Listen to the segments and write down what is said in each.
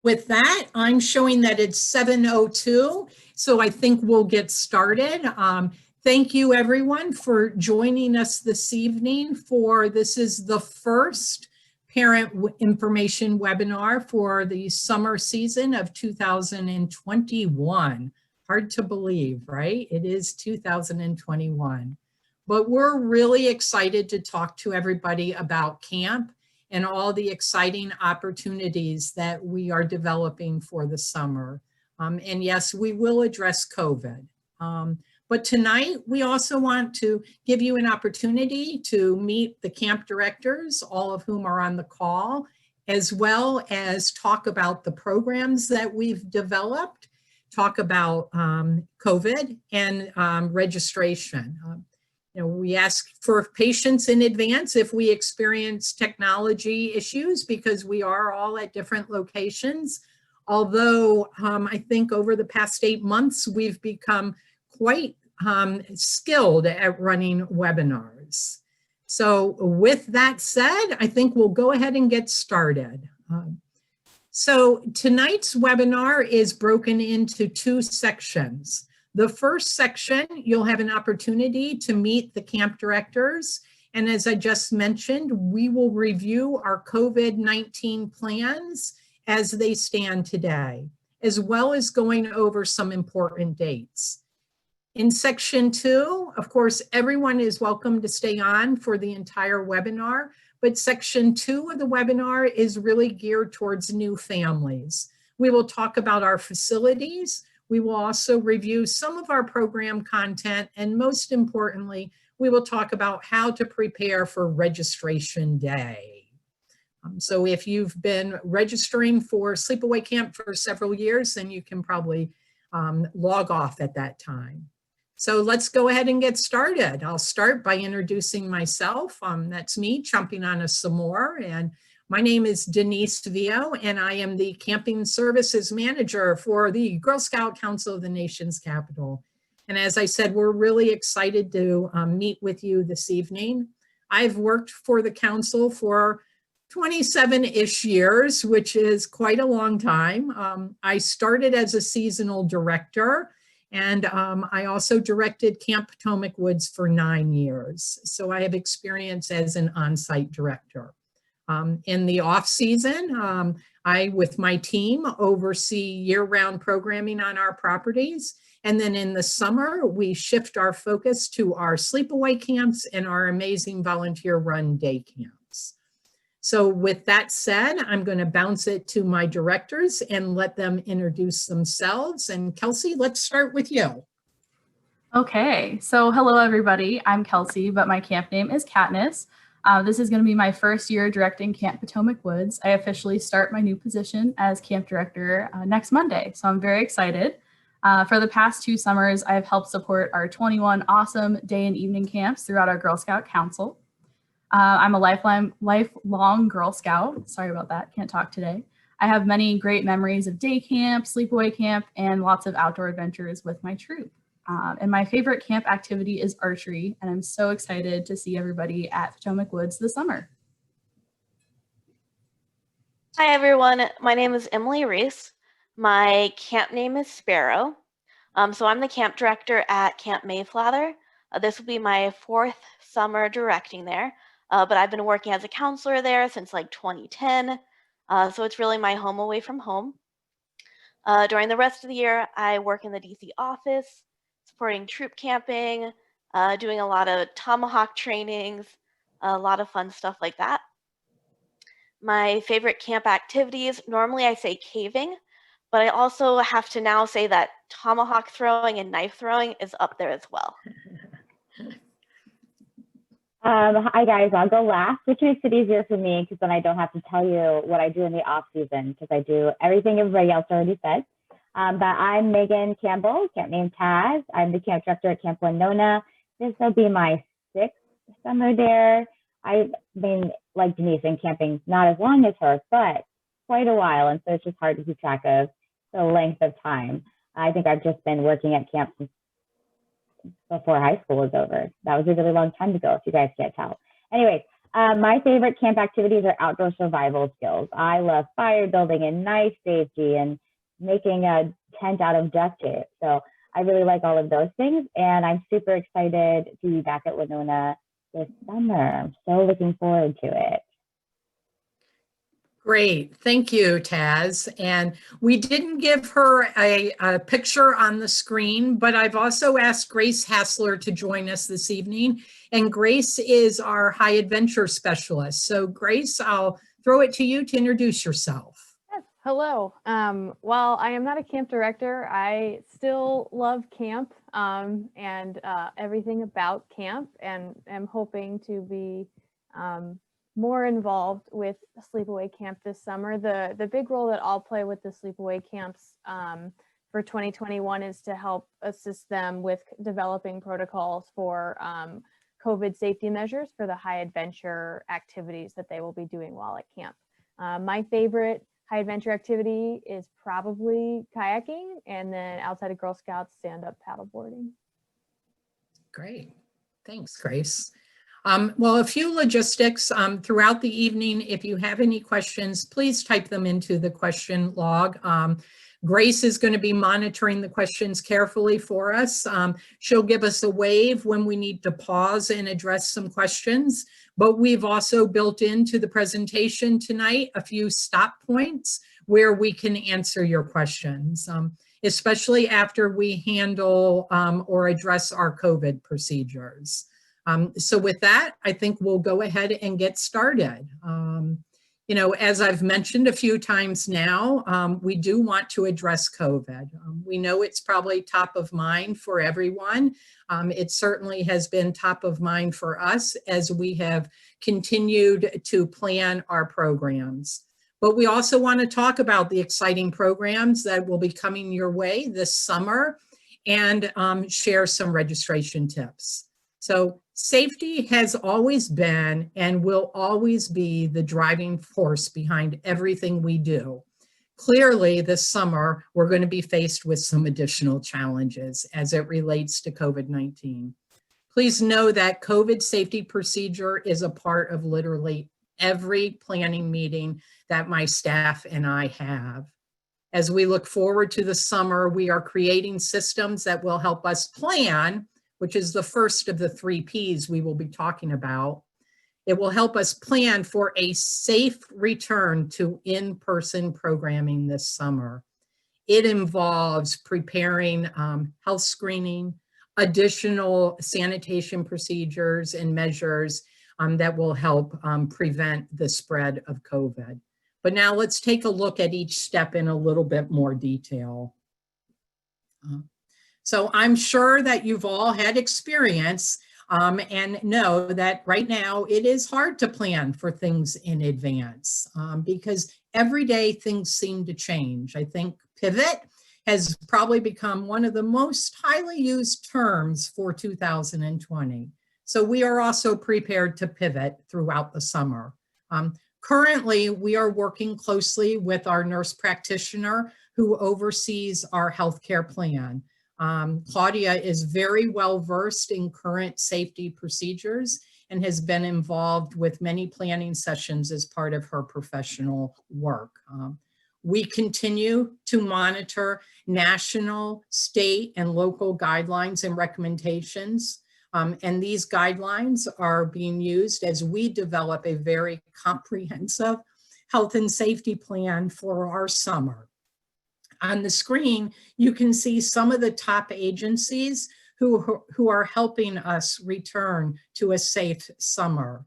With that, I'm showing that it's 7:02, so I think we'll get started. Thank you everyone for joining us this evening this is the first parent information webinar for the summer season of 2021. Hard to believe, right? It is 2021. But we're really excited to talk to everybody about camp and all the exciting opportunities that we are developing for the summer. And yes, we will address COVID. But tonight, we also want to give you an opportunity to meet the camp directors, all of whom are on the call, as well as talk about the programs that we've developed, talk about COVID and registration. We ask for patience in advance if we experience technology issues because we are all at different locations. Although I think over the past 8 months, we've become quite skilled at running webinars. So with that said, I think we'll go ahead and get started. So tonight's webinar is broken into 2 sections. The first section, you'll have an opportunity to meet the camp directors. And as I just mentioned, we will review our COVID-19 plans as they stand today, as well as going over some important dates. In section 2, of course, everyone is welcome to stay on for the entire webinar, but section 2 of the webinar is really geared towards new families. We will talk about our facilities. We will also review some of our program content, and most importantly, we will talk about how to prepare for registration day. So if you've been registering for Sleepaway Camp for several years, then you can probably log off at that time. So let's go ahead and get started. I'll start by introducing myself. That's me, chomping on a s'more, and my name is Denise Vio, and I am the Camping Services Manager for the Girl Scout Council of the nation's capital. And as I said, we're really excited to meet with you this evening. I've worked for the council for 27-ish years, which is quite a long time. I started as a seasonal director, and I also directed Camp Potomac Woods for 9 years. So I have experience as an on-site director. In the off season, I, with my team, oversee year-round programming on our properties. And then in the summer, we shift our focus to our sleepaway camps and our amazing volunteer-run day camps. So with that said, I'm going to bounce it to my directors and let them introduce themselves. And Kelsey, let's start with you. Okay, so hello everybody. I'm Kelsey, but my camp name is Katniss. This is going to be my first year directing Camp Potomac Woods. I officially start my new position as camp director next Monday, so I'm very excited. For the past 2 summers, I've helped support our 21 awesome day and evening camps throughout our Girl Scout Council. I'm a lifelong Girl Scout. Sorry about that, can't talk today. I have many great memories of day camp, sleepaway camp, and lots of outdoor adventures with my troop. And my favorite camp activity is archery, and I'm so excited to see everybody at Potomac Woods this summer. Hi everyone, my name is Emily Reese. My camp name is Sparrow. So I'm the camp director at Camp Mayflower. This will be my 4th summer directing there, but I've been working as a counselor there since like 2010. So it's really my home away from home. During the rest of the year, I work in the DC office, supporting troop camping, doing a lot of tomahawk trainings, a lot of fun stuff like that. My favorite camp activities, normally I say caving, but I also have to now say that tomahawk throwing and knife throwing is up there as well. Hi guys, I'll go last, which makes it easier for me because then I don't have to tell you what I do in the off season because I do everything everybody else already said. But I'm Megan Campbell, camp name Taz. I'm the camp director at Camp Winona. This will be my 6th summer there. I've been, like Denise, in camping not as long as her, but quite a while. And so it's just hard to keep track of the length of time. I think I've just been working at camp since before high school was over. That was a really long time ago, if you guys can't tell. Anyways, My favorite camp activities are outdoor survival skills. I love fire building and knife safety and making a tent out of duct tape. So I really like all of those things. And I'm super excited to be back at Winona this summer. I'm so looking forward to it. Great, thank you, Taz. And we didn't give her a picture on the screen, but I've also asked Grace Hassler to join us this evening. And Grace is our high adventure specialist. So Grace, I'll throw it to you to introduce yourself. Yes, hello. While I am not a camp director, I still love camp and everything about camp, and am hoping to be more involved with sleepaway camp this summer. The big role that I'll play with the sleepaway camps for 2021 is to help assist them with developing protocols for COVID safety measures for the high adventure activities that they will be doing while at camp. My favorite high adventure activity is probably kayaking, and then outside of Girl Scouts, stand-up paddleboarding. Great, thanks, Grace. Well, a few logistics throughout the evening. If you have any questions, please type them into the question log. Grace is going to be monitoring the questions carefully for us. She'll give us a wave when we need to pause and address some questions, but we've also built into the presentation tonight a few stop points where we can answer your questions, especially after we handle or address our COVID procedures. So with that, I think we'll go ahead and get started. You know, as I've mentioned a few times now, we do want to address COVID. We know it's probably top of mind for everyone. It certainly has been top of mind for us as we have continued to plan our programs. But we also want to talk about the exciting programs that will be coming your way this summer and share some registration tips. So safety has always been and will always be the driving force behind everything we do. Clearly, this summer, we're going to be faced with some additional challenges as it relates to COVID-19. Please know that COVID safety procedure is a part of literally every planning meeting that my staff and I have. As we look forward to the summer, we are creating systems that will help us plan, which is the first of the 3 Ps we will be talking about. It will help us plan for a safe return to in-person programming this summer. It involves preparing health screening, additional sanitation procedures and measures that will help prevent the spread of COVID. But now let's take a look at each step in a little bit more detail. So I'm sure that you've all had experience and know that right now it is hard to plan for things in advance because every day things seem to change. I think pivot has probably become one of the most highly used terms for 2020. So we are also prepared to pivot throughout the summer. Currently, we are working closely with our nurse practitioner who oversees our healthcare plan. Claudia is very well versed in current safety procedures and has been involved with many planning sessions as part of her professional work. We continue to monitor national, state, and local guidelines and recommendations. And these guidelines are being used as we develop a very comprehensive health and safety plan for our summer. On the screen, you can see some of the top agencies who are helping us return to a safe summer.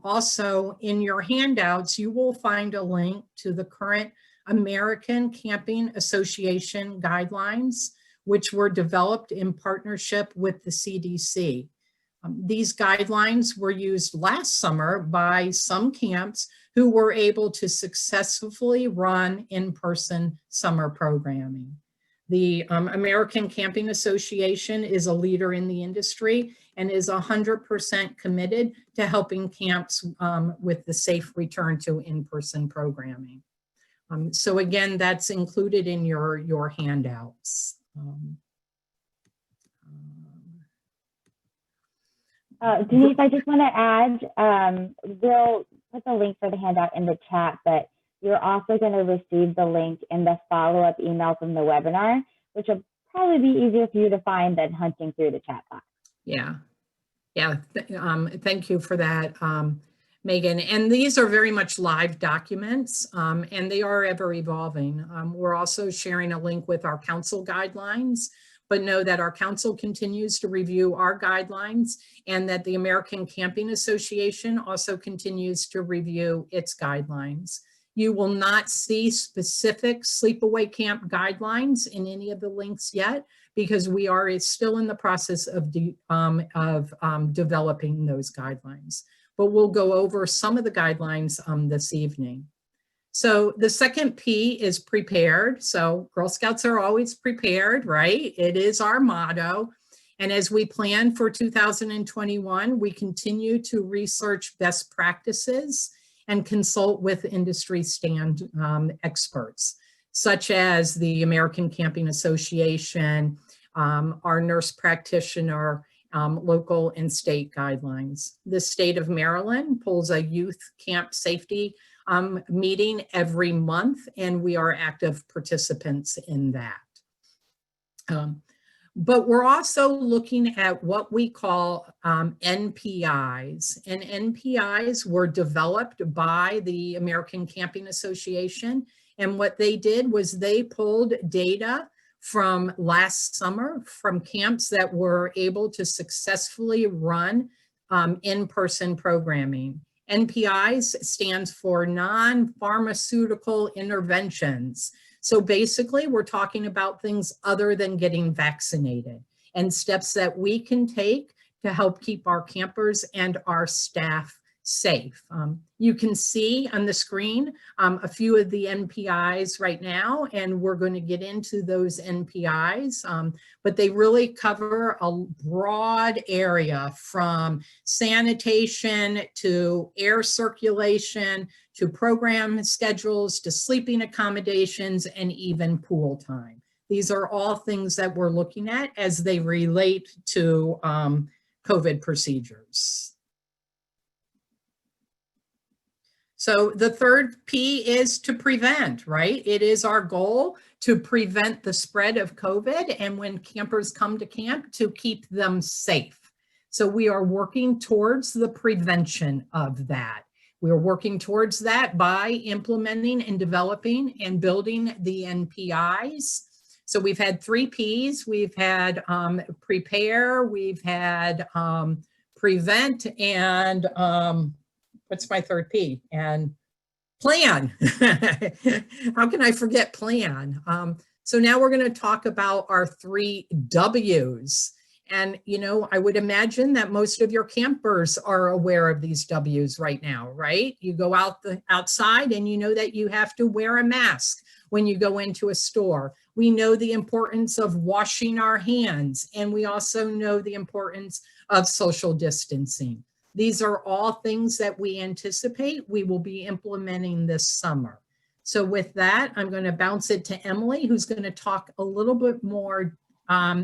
Also, in your handouts, you will find a link to the current American Camping Association guidelines, which were developed in partnership with the CDC. These guidelines were used last summer by some camps who were able to successfully run in-person summer programming. The American Camping Association is a leader in the industry and is 100% committed to helping camps with the safe return to in-person programming. So again, that's included in your handouts. Denise, I just want to add, we'll put the link for the handout in the chat, but you're also going to receive the link in the follow-up email from the webinar, which will probably be easier for you to find than hunting through the chat box. Yeah. Yeah. Thank you for that, Megan. And these are very much live documents, and they are ever evolving. We're also sharing a link with our council guidelines, but know that our council continues to review our guidelines and that the American Camping Association also continues to review its guidelines. You will not see specific sleepaway camp guidelines in any of the links yet, because we are still in the process of developing those guidelines. But we'll go over some of the guidelines this evening. So the second P is prepared. So Girl Scouts are always prepared, right? It is our motto. And as we plan for 2021, we continue to research best practices and consult with industry experts, such as the American Camping Association, our nurse practitioner, local and state guidelines. The state of Maryland pulls a youth camp safety meeting every month, and we are active participants in that. But we're also looking at what we call NPIs, and NPIs were developed by the American Camping Association. And what they did was they pulled data from last summer from camps that were able to successfully run in-person programming. NPIs stands for non-pharmaceutical interventions. So basically, we're talking about things other than getting vaccinated and steps that we can take to help keep our campers and our staff safe. You can see on the screen a few of the NPIs right now, and we're going to get into those NPIs, but they really cover a broad area from sanitation to air circulation to program schedules to sleeping accommodations and even pool time. These are all things that we're looking at as they relate to COVID procedures. So the third P is to prevent, right? It is our goal to prevent the spread of COVID, and when campers come to camp, to keep them safe. So we are working towards the prevention of that. We are working towards that by implementing and developing and building the NPIs. So we've had 3 Ps. We've had prepare, we've had prevent, and what's my third P? And plan. How can I forget plan? So now we're going to talk about our 3 Ws. And, you know, I would imagine that most of your campers are aware of these Ws right now, right? You go outside and you know that you have to wear a mask when you go into a store. We know the importance of washing our hands, and we also know the importance of social distancing. These are all things that we anticipate we will be implementing this summer. So with that, I'm going to bounce it to Emily, who's going to talk a little bit more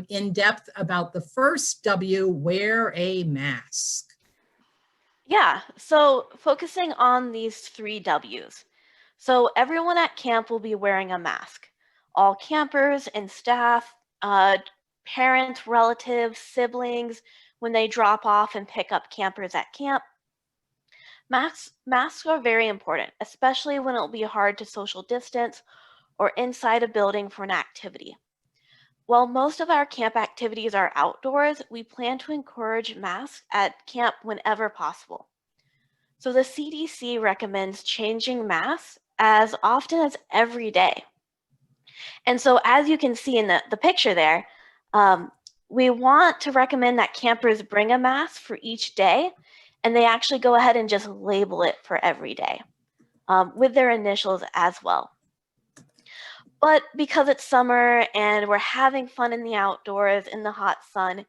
in depth about the first W, wear a mask. Yeah, so focusing on these 3 Ws. So everyone at camp will be wearing a mask. All campers and staff, parents, relatives, siblings, when they drop off and pick up campers at camp. Masks are very important, especially when it will be hard to social distance or inside a building for an activity. While most of our camp activities are outdoors, we plan to encourage masks at camp whenever possible. So the CDC recommends changing masks as often as every day. And so as you can see in the picture there, we want to recommend that campers bring a mask for each day, and they actually go ahead and just label it for every day with their initials as well. But because it's summer and we're having fun in the outdoors in the hot sun,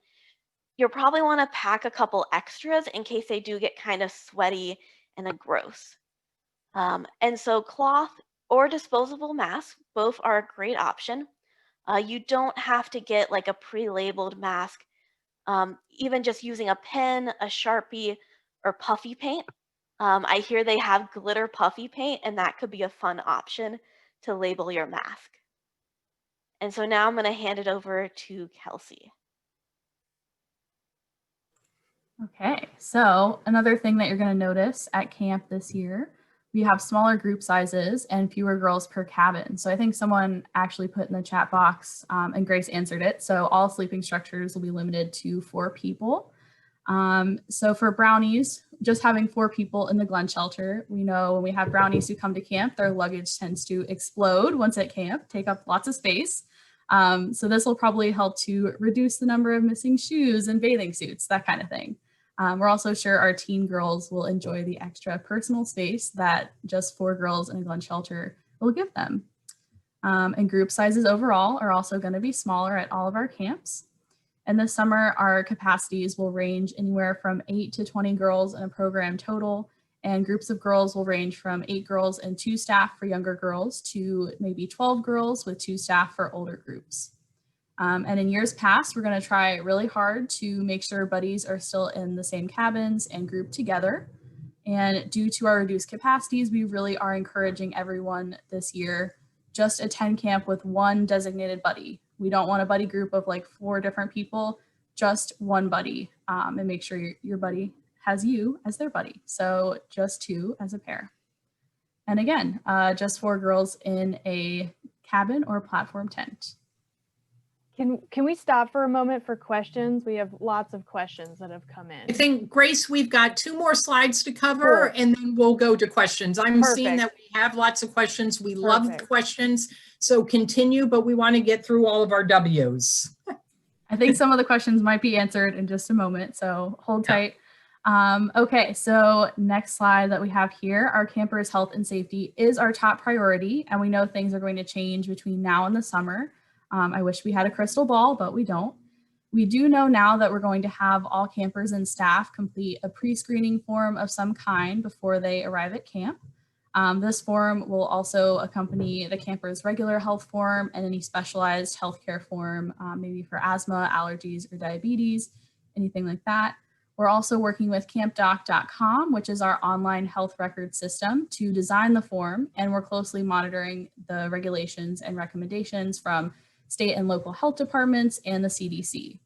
you'll probably want to pack a couple extras in case they do get kind of sweaty and gross. And so cloth or disposable masks, both are a great option. You don't have to get like a pre-labeled mask even just using a pen, a Sharpie, or puffy paint. I hear they have glitter puffy paint, and that could be a fun option to label your mask. And so now I'm going to hand it over to Kelsey. Okay, so another thing that you're going to notice at camp this year, we have smaller group sizes and fewer girls per cabin. So I think someone actually put in the chat box, and Grace answered it. So all sleeping structures will be limited to 4 people. So for brownies, just having 4 people in the Glen shelter, we know when we have brownies who come to camp, their luggage tends to explode once at camp, take up lots of space. So this will probably help to reduce the number of missing shoes and bathing suits, that kind of thing. We're also sure our teen girls will enjoy the extra personal space that just 4 girls in a Glen shelter will give them. And group sizes overall are also going to be smaller at all of our camps. And this summer, our capacities will range anywhere from 8 to 20 girls in a program total, and groups of girls will range from 8 girls and 2 staff for younger girls to maybe 12 girls with 2 staff for older groups. And in years past, we're going to try really hard to make sure buddies are still in the same cabins and grouped together. And due to our reduced capacities, we really are encouraging everyone this year just attend camp with 1 designated buddy. We don't want a buddy group of like 4 different people, just 1 buddy, and make sure your buddy has you as their buddy. So just 2 as a pair. And again, just 4 girls in a cabin or platform tent. Can we stop for a moment for questions? We have lots of questions that have come in. I think, Grace, we've got 2 more slides to cover, Cool. and then we'll go to questions. I'm seeing that Perfect. we have lots of questions. We love the Perfect. questions, so continue, but we want to get through all of our W's. I think some of the questions might be answered in just a moment, so hold tight. Okay, so next slide that we have here, our campers' health and safety is our top priority, and we know things are going to change between now and the summer. I wish we had a crystal ball, but we don't. We do know now that we're going to have all campers and staff complete a pre-screening form of some kind before they arrive at camp. This form will also accompany the camper's regular health form and any specialized healthcare form, maybe for asthma, allergies, or diabetes, anything like that. We're also working with campdoc.com, which is our online health record system, to design the form, and we're closely monitoring the regulations and recommendations from state and local health departments and the CDC.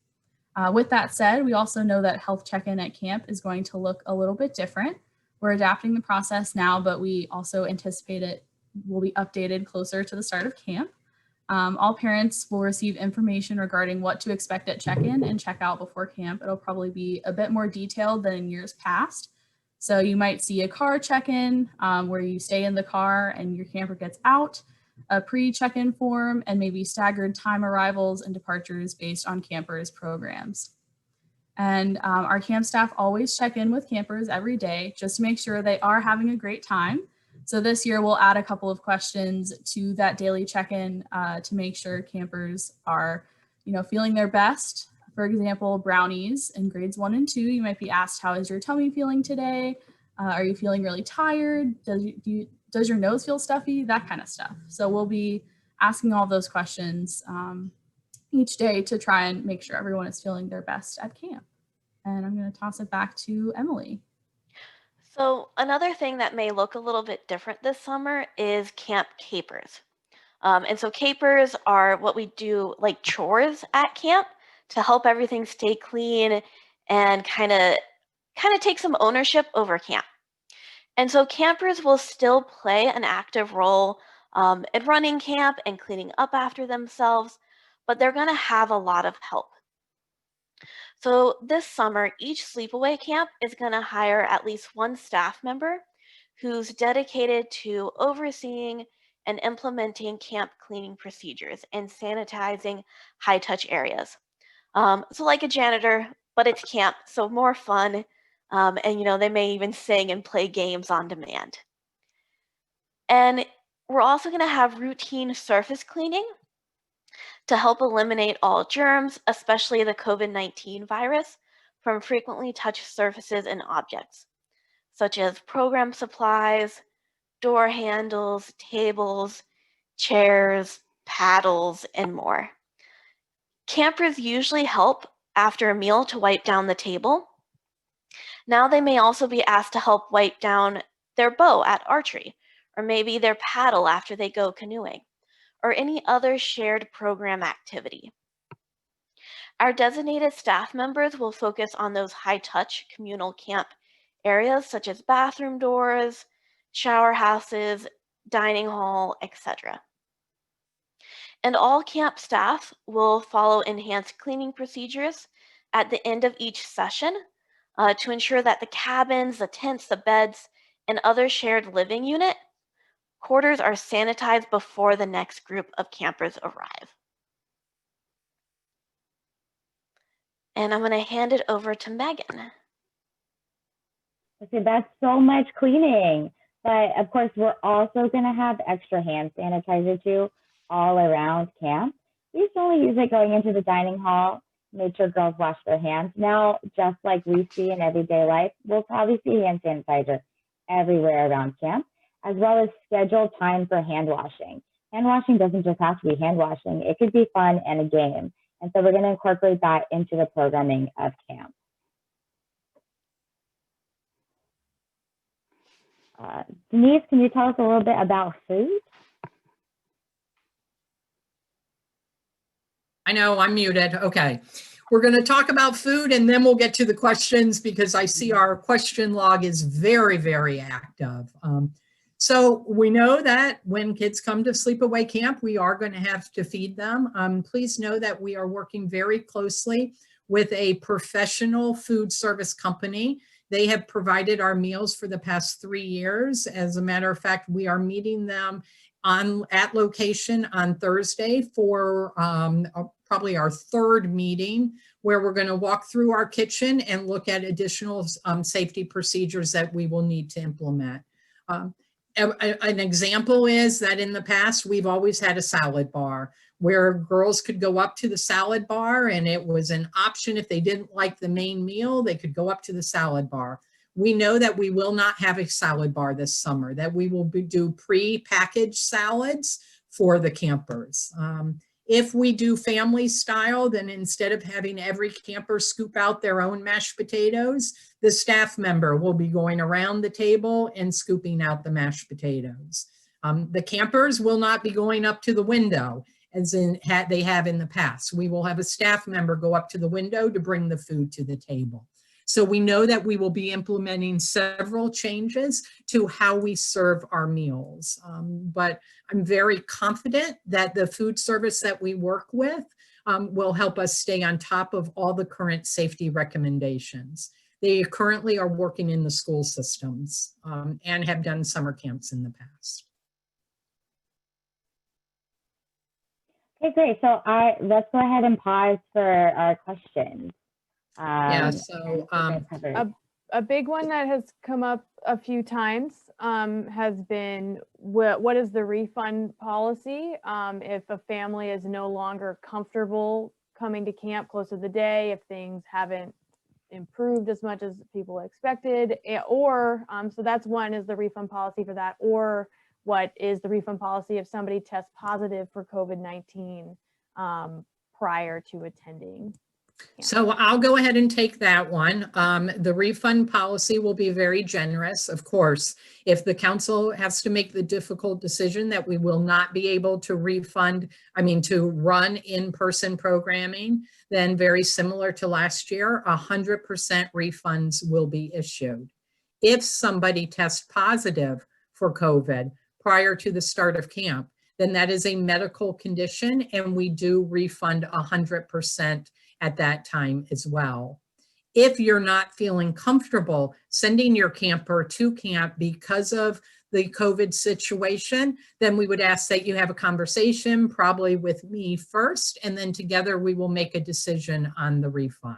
With that said, we also know that health check-in at camp is going to look a little bit different. We're adapting the process now, but we also anticipate it will be updated closer to the start of camp. All parents will receive information regarding what to expect at check-in and check-out before camp. It'll probably be a bit more detailed than in years past. So you might see a car check-in where you stay in the car and your camper gets out, a pre-check-in form, and maybe staggered time arrivals and departures based on campers' programs. And our camp staff always check in with campers every day just to make sure they are having a great time. So this year we'll add a couple of questions to that daily check-in to make sure campers are, feeling their best. For example, brownies in grades 1 and 2, you might be asked, how is your tummy feeling today? Are you feeling really tired? Does your nose feel stuffy? That kind of stuff. So we'll be asking all those questions each day to try and make sure everyone is feeling their best at camp. And I'm going to toss it back to Emily. So another thing that may look a little bit different this summer is camp capers. And so capers are what we do like chores at camp to help everything stay clean and kind of take some ownership over camp. And so campers will still play an active role in running camp and cleaning up after themselves, but they're going to have a lot of help. So this summer, each sleepaway camp is going to hire at least 1 staff member who's dedicated to overseeing and implementing camp cleaning procedures and sanitizing high-touch areas. So like a janitor, but it's camp, so more fun. And they may even sing and play games on demand. And we're also going to have routine surface cleaning to help eliminate all germs, especially the COVID-19 virus, from frequently touched surfaces and objects, such as program supplies, door handles, tables, chairs, paddles, and more. Campers usually help after a meal to wipe down the table. Now they may also be asked to help wipe down their bow at archery, or maybe their paddle after they go canoeing, or any other shared program activity. Our designated staff members will focus on those high-touch communal camp areas such as bathroom doors, shower houses, dining hall, etc. And all camp staff will follow enhanced cleaning procedures at the end of each session to ensure that the cabins, the tents, the beds, and other shared living unit quarters are sanitized before the next group of campers arrive. And I'm going to hand it over to Megan. Okay, that's so much cleaning. But of course, we're also going to have extra hand sanitizer too all around camp. We used to only use it going into the dining hall, made sure girls wash their hands. Now, just like we see in everyday life, we'll probably see hand sanitizer everywhere around camp, as well as scheduled time for hand washing. Hand washing doesn't just have to be hand washing. It could be fun and a game. And so we're going to incorporate that into the programming of camp. Denise, can you tell us a little bit about food? I know I'm muted. Okay. We're going to talk about food and then we'll get to the questions because I see our question log is very, very active. So we know that when kids come to sleepaway camp, we are going to have to feed them. Please know that we are working very closely with a professional food service company. They have provided our meals for the past 3 years. As a matter of fact, we are meeting them at location on Thursday for probably our third meeting, where we're going to walk through our kitchen and look at additional safety procedures that we will need to implement. An example is that in the past, we've always had a salad bar where girls could go up to the salad bar and it was an option. If they didn't like the main meal, they could go up to the salad bar. We know that we will not have a salad bar this summer, that we will do pre-packaged salads for the campers. If we do family style, then instead of having every camper scoop out their own mashed potatoes, the staff member will be going around the table and scooping out the mashed potatoes. The campers will not be going up to the window as they have in the past. We will have a staff member go up to the window to bring the food to the table. So we know that we will be implementing several changes to how we serve our meals. But I'm very confident that the food service that we work with will help us stay on top of all the current safety recommendations. They currently are working in the school systems and have done summer camps in the past. Okay, great. So let's go ahead and pause for our questions. Yeah, so a big one that has come up a few times has been what is the refund policy if a family is no longer comfortable coming to camp close to the day, if things haven't improved as much as people expected, or so that's one, is the refund policy for that, or what is the refund policy if somebody tests positive for COVID-19 prior to attending? So I'll go ahead and take that one. The refund policy will be very generous. Of course, if the council has to make the difficult decision that we will not be able to to run in-person programming, then very similar to last year, 100% refunds will be issued. If somebody tests positive for COVID prior to the start of camp, then that is a medical condition and we do refund 100% at that time as well. If you're not feeling comfortable sending your camper to camp because of the COVID situation, then we would ask that you have a conversation probably with me first, and then together we will make a decision on the refund.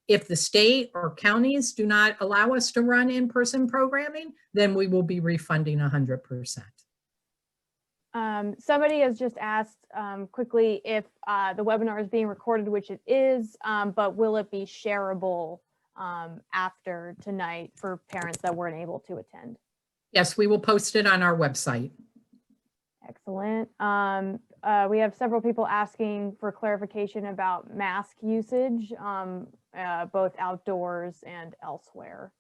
If the state or counties do not allow us to run in-person programming, then we will be refunding 100%. Somebody has just asked quickly if the webinar is being recorded, which it is, but will it be shareable after tonight for parents that weren't able to attend? Yes, we will post it on our website. Excellent. We have several people asking for clarification about mask usage, both outdoors and elsewhere.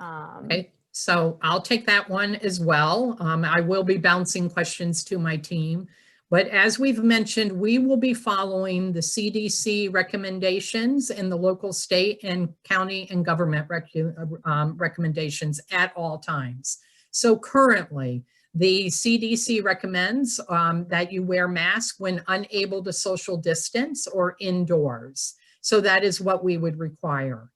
Okay, so I'll take that one as well. I will be bouncing questions to my team. But as we've mentioned, we will be following the CDC recommendations and the local, state, and county and government recommendations at all times. So currently, the CDC recommends that you wear masks when unable to social distance or indoors. So that is what we would require.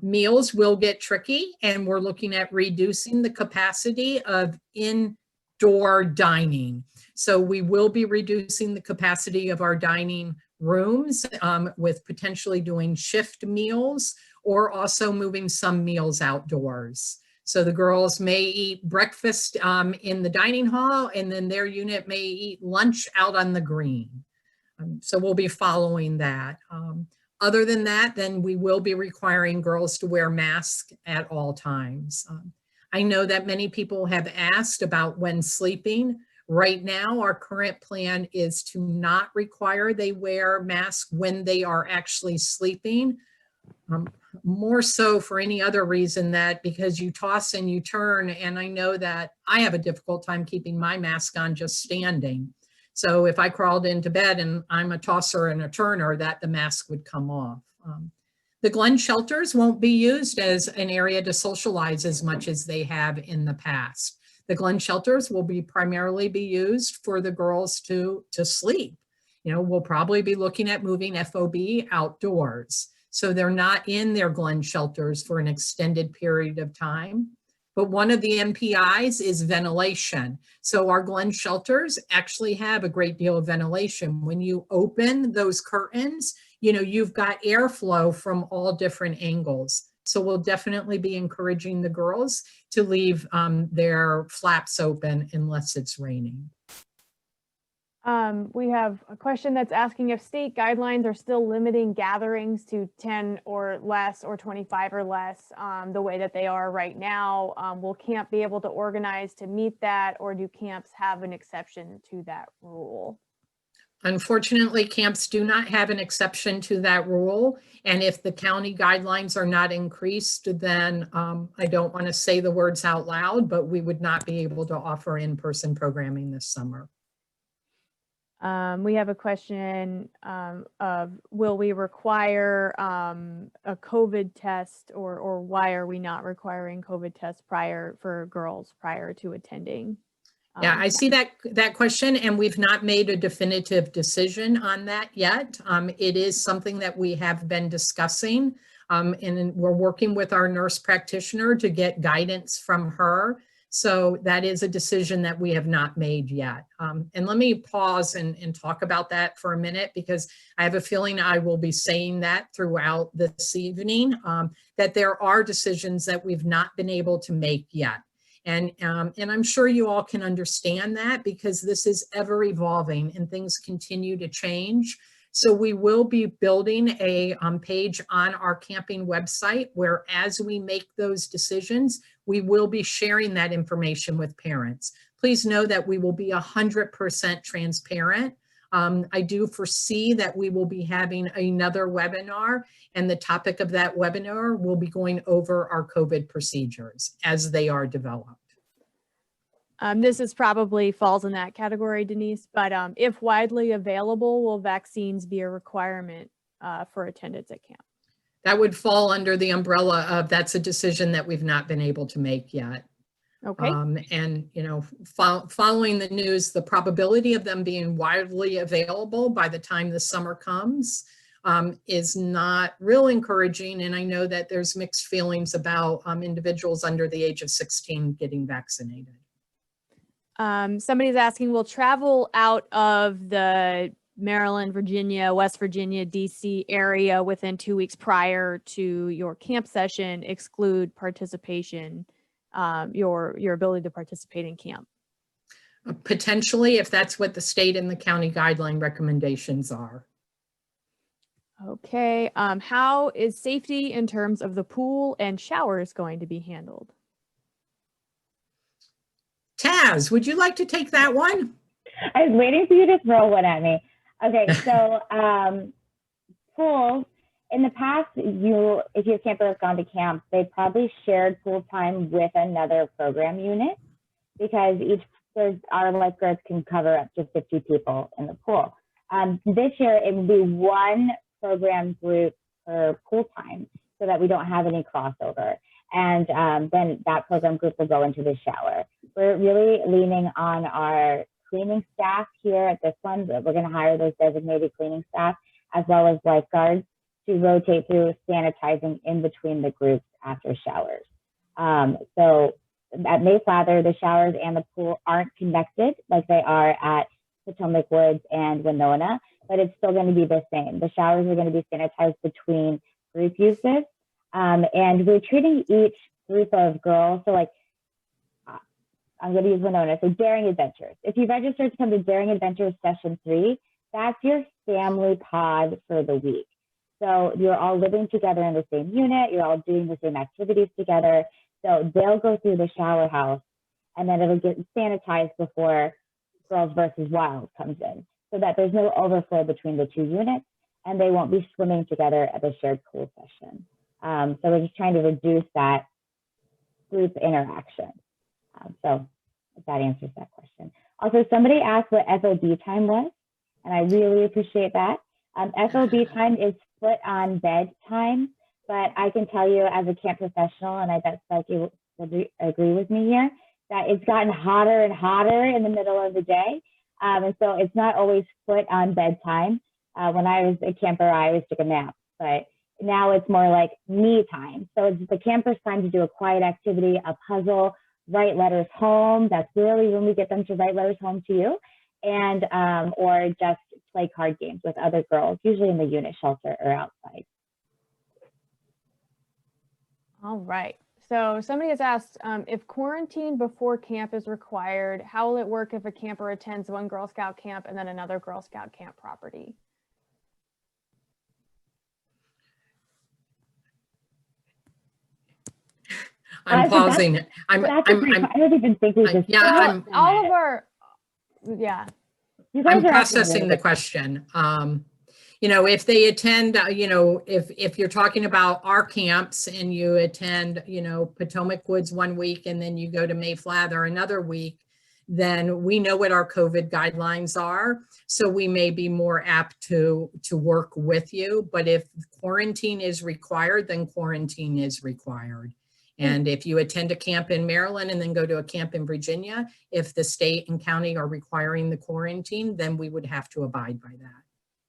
Meals will get tricky, and we're looking at reducing the capacity of indoor dining. So we will be reducing the capacity of our dining rooms with potentially doing shift meals or also moving some meals outdoors. So the girls may eat breakfast in the dining hall, and then their unit may eat lunch out on the green. So we'll be following that. Other than that, then we will be requiring girls to wear masks at all times. I know that many people have asked about when sleeping. Right now, our current plan is to not require they wear masks when they are actually sleeping. More so for any other reason that because you toss and you turn, and I know that I have a difficult time keeping my mask on just standing. So if I crawled into bed and I'm a tosser and a turner, that the mask would come off. The Glen shelters won't be used as an area to socialize as much as they have in the past. The Glen shelters will be primarily be used for the girls to sleep. You know, we'll probably be looking at moving FOB outdoors. So they're not in their Glen shelters for an extended period of time. But one of the MPIs is ventilation. So our Glen shelters actually have a great deal of ventilation. When you open those curtains, you know, you've got airflow from all different angles. So we'll definitely be encouraging the girls to leave their flaps open unless it's raining. We have a question that's asking if state guidelines are still limiting gatherings to 10 or less or 25 or less the way that they are right now. Will camp be able to organize to meet that, or do camps have an exception to that rule? Unfortunately, camps do not have an exception to that rule. And if the county guidelines are not increased, then I don't want to say the words out loud, but we would not be able to offer in-person programming this summer. We have a question of will we require a COVID test, or why are we not requiring COVID tests for girls prior to attending? Yeah, I see that question, and we've not made a definitive decision on that yet. It is something that we have been discussing, and we're working with our nurse practitioner to get guidance from her. So that is a decision that we have not made yet. And let me pause and talk about that for a minute, because I have a feeling I will be saying that throughout this evening, that there are decisions that we've not been able to make yet. And I'm sure you all can understand that, because this is ever evolving and things continue to change. So we will be building a page on our camping website where, as we make those decisions, we will be sharing that information with parents. Please know that we will be 100% transparent. I do foresee that we will be having another webinar, and the topic of that webinar will be going over our COVID procedures as they are developed. This is probably falls in that category, Denise, but if widely available, will vaccines be a requirement for attendance at camp? That would fall under the umbrella of that's a decision that we've not been able to make yet. Okay. And, you know, following the news, the probability of them being widely available by the time the summer comes is not real encouraging. And I know that there's mixed feelings about individuals under the age of 16 getting vaccinated. Somebody's asking, will travel out of the Maryland, Virginia, West Virginia, DC area within 2 weeks prior to your camp session exclude participation, your ability to participate in camp? Potentially, if that's what the state and the county guideline recommendations are. Okay. How is safety in terms of the pool and showers going to be handled? Taz, would you like to take that one? I was waiting for you to throw one at me. Okay, so pools. In the past, if your camper has gone to camp, they probably shared pool time with another program unit because our lifeguards can cover up to 50 people in the pool. This year, it will be one program group per pool time so that we don't have any crossover. And then that program group will go into the shower. We're really leaning on our cleaning staff here at this one. We're going to hire those designated cleaning staff as well as lifeguards to rotate through sanitizing in between the groups after showers. So at Mayflower, the showers and the pool aren't connected like they are at Potomac Woods and Winona, but it's still going to be the same. The showers are going to be sanitized between group uses. And we're treating each group of girls, so like, I'm going to use Winona, so Daring Adventures. If you register to come to Daring Adventures Session 3, that's your family pod for the week. So you're all living together in the same unit, you're all doing the same activities together. So they'll go through the shower house and then it'll get sanitized before Girls versus Wild comes in so that there's no overflow between the two units and they won't be swimming together at the shared pool session. So we're just trying to reduce that group interaction. So if that answers that question. Also, somebody asked what FOB time was, and I really appreciate that. FOB time is foot on bed time, but I can tell you as a camp professional, and I bet Spelke would agree with me here, that it's gotten hotter and hotter in the middle of the day. And so it's not always foot on bed time. When I was a camper, I always took a nap, but now it's more like me time. So it's the camper's time to do a quiet activity, a puzzle, write letters home. That's really when we get them to write letters home to you, and or just play card games with other girls, usually in the unit shelter or outside. All right. So somebody has asked if quarantine before camp is required, how will it work if a camper attends one Girl Scout camp and then another Girl Scout camp property? I'm pausing. I don't even think we just. Yeah, all of our. Yeah. I'm processing the question. You know, if they attend, you know, if you're talking about our camps and you attend, you know, Potomac Woods one week and then you go to Mayflower another week, then we know what our COVID guidelines are. So we may be more apt to work with you. But if quarantine is required, then quarantine is required. And if you attend a camp in Maryland and then go to a camp in Virginia, if the state and county are requiring the quarantine, then we would have to abide by that.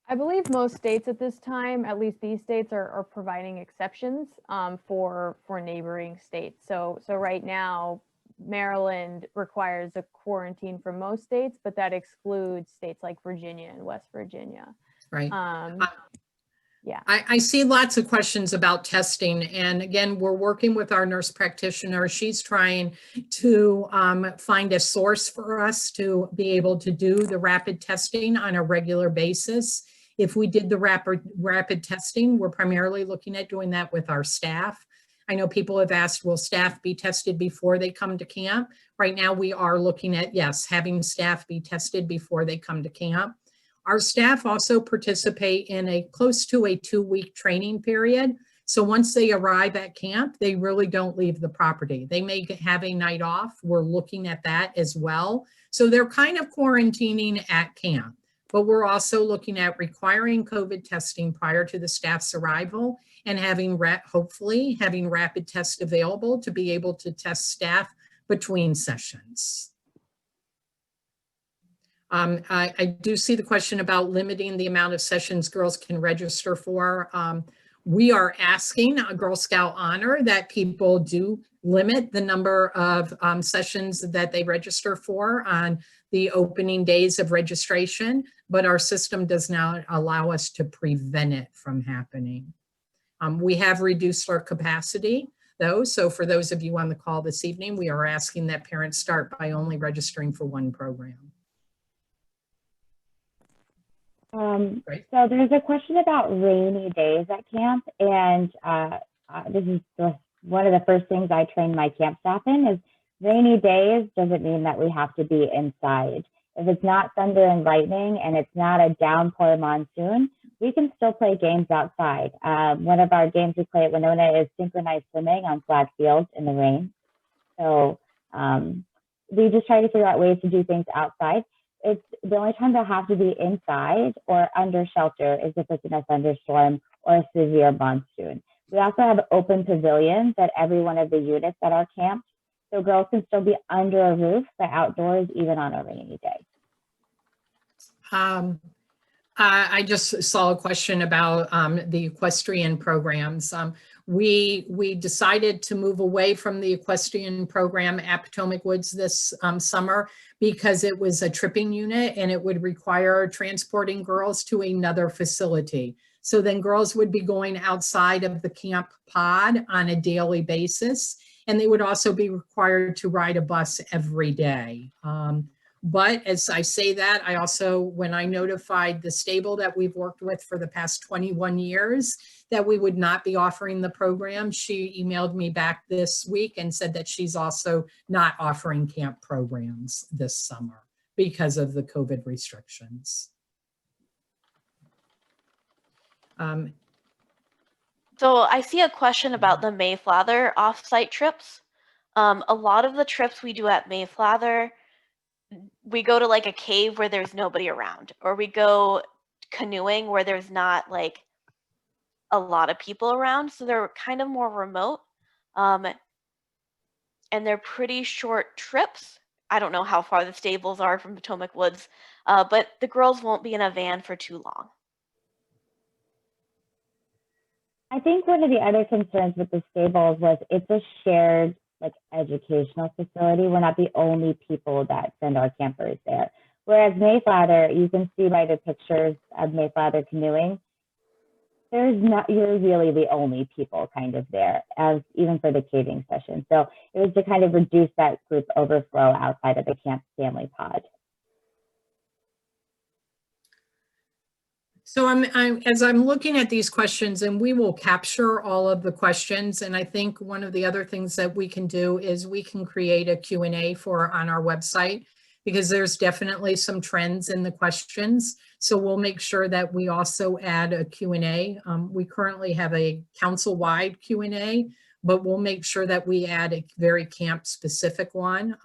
I believe most states at this time, at least these states, are providing exceptions for neighboring states. So right now, Maryland requires a quarantine for most states, but that excludes states like Virginia and West Virginia. Right. Yeah. I see lots of questions about testing. And again, we're working with our nurse practitioner. She's trying to find a source for us to be able to do the rapid testing on a regular basis. If we did the rapid testing, we're primarily looking at doing that with our staff. I know people have asked, will staff be tested before they come to camp? Right now, we are looking at, yes, having staff be tested before they come to camp. Our staff also participate in a close to a 2-week training period. So once they arrive at camp, they really don't leave the property. They may have a night off. We're looking at that as well. So they're kind of quarantining at camp, but we're also looking at requiring COVID testing prior to the staff's arrival and having hopefully having rapid tests available to be able to test staff between sessions. I do see the question about limiting the amount of sessions girls can register for. We are asking a Girl Scout honor that people do limit the number of sessions that they register for on the opening days of registration, but our system does not allow us to prevent it from happening. We have reduced our capacity though. So for those of you on the call this evening, we are asking that parents start by only registering for one program. So there's a question about rainy days at camp, and this is one of the first things I train my camp staff in is rainy days doesn't mean that we have to be inside. If it's not thunder and lightning and it's not a downpour monsoon, we can still play games outside. One of our games we play at Winona is synchronized swimming on flat fields in the rain. So we just try to figure out ways to do things outside. It's the only time they'll have to be inside or under shelter is if it's in a thunderstorm or a severe monsoon. We also have open pavilions at every one of the units at our camp, so girls can still be under a roof, but outdoors even on a rainy day. I just saw a question about the equestrian programs. We decided to move away from the equestrian program at Potomac Woods this summer because it was a tripping unit and it would require transporting girls to another facility. So then girls would be going outside of the camp pod on a daily basis, and they would also be required to ride a bus every day. But as I say that, I also, when I notified the stable that we've worked with for the past 21 years, that we would not be offering the program, she emailed me back this week and said that she's also not offering camp programs this summer because of the COVID restrictions. So I see a question about the Mayflower off-site trips. A lot of the trips we do at Mayflower, we go to like a cave where there's nobody around, or we go canoeing where there's not like a lot of people around. So they're kind of more remote. And they're pretty short trips. I don't know how far the stables are from Potomac Woods, but the girls won't be in a van for too long. I think one of the other concerns with the stables was it's a shared like educational facility. We're not the only people that send our campers there. Whereas Mayflower, you can see by the pictures of Mayflower canoeing, you're really the only people kind of there, as even for the caving session. So it was to kind of reduce that group overflow outside of the camp family pod. So as I'm looking at these questions, and we will capture all of the questions, and I think one of the other things that we can do is we can create a Q&A on our website, because there's definitely some trends in the questions. So we'll make sure that we also add a Q&A. We currently have a council-wide Q&A, but we'll make sure that we add a very camp-specific one.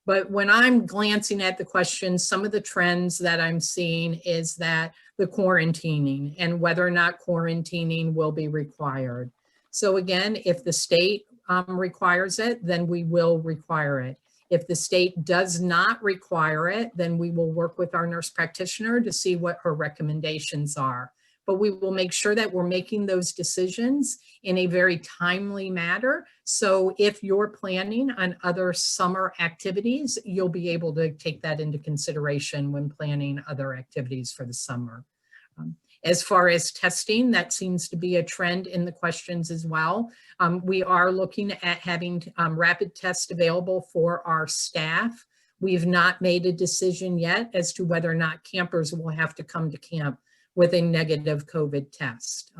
But when I'm glancing at the questions, some of the trends that I'm seeing is that the quarantining and whether or not quarantining will be required. So again, if the state requires it, then we will require it. If the state does not require it, then we will work with our nurse practitioner to see what her recommendations are. But we will make sure that we're making those decisions in a very timely manner. So if you're planning on other summer activities, you'll be able to take that into consideration when planning other activities for the summer. As far as testing, that seems to be a trend in the questions as well. We are looking at having rapid tests available for our staff. We've not made a decision yet as to whether or not campers will have to come to camp with a negative COVID test.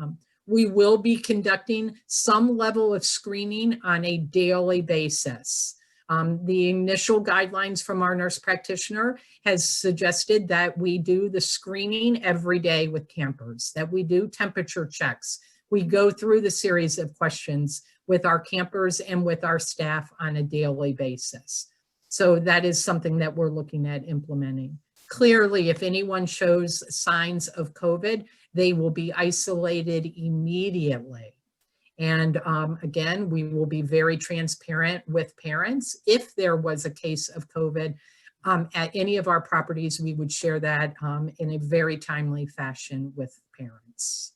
We will be conducting some level of screening on a daily basis. The initial guidelines from our nurse practitioner has suggested that we do the screening every day with campers, that we do temperature checks. We go through the series of questions with our campers and with our staff on a daily basis. So that is something that we're looking at implementing. Clearly, if anyone shows signs of COVID, they will be isolated immediately. And again, we will be very transparent with parents. If there was a case of COVID at any of our properties, we would share that in a very timely fashion with parents.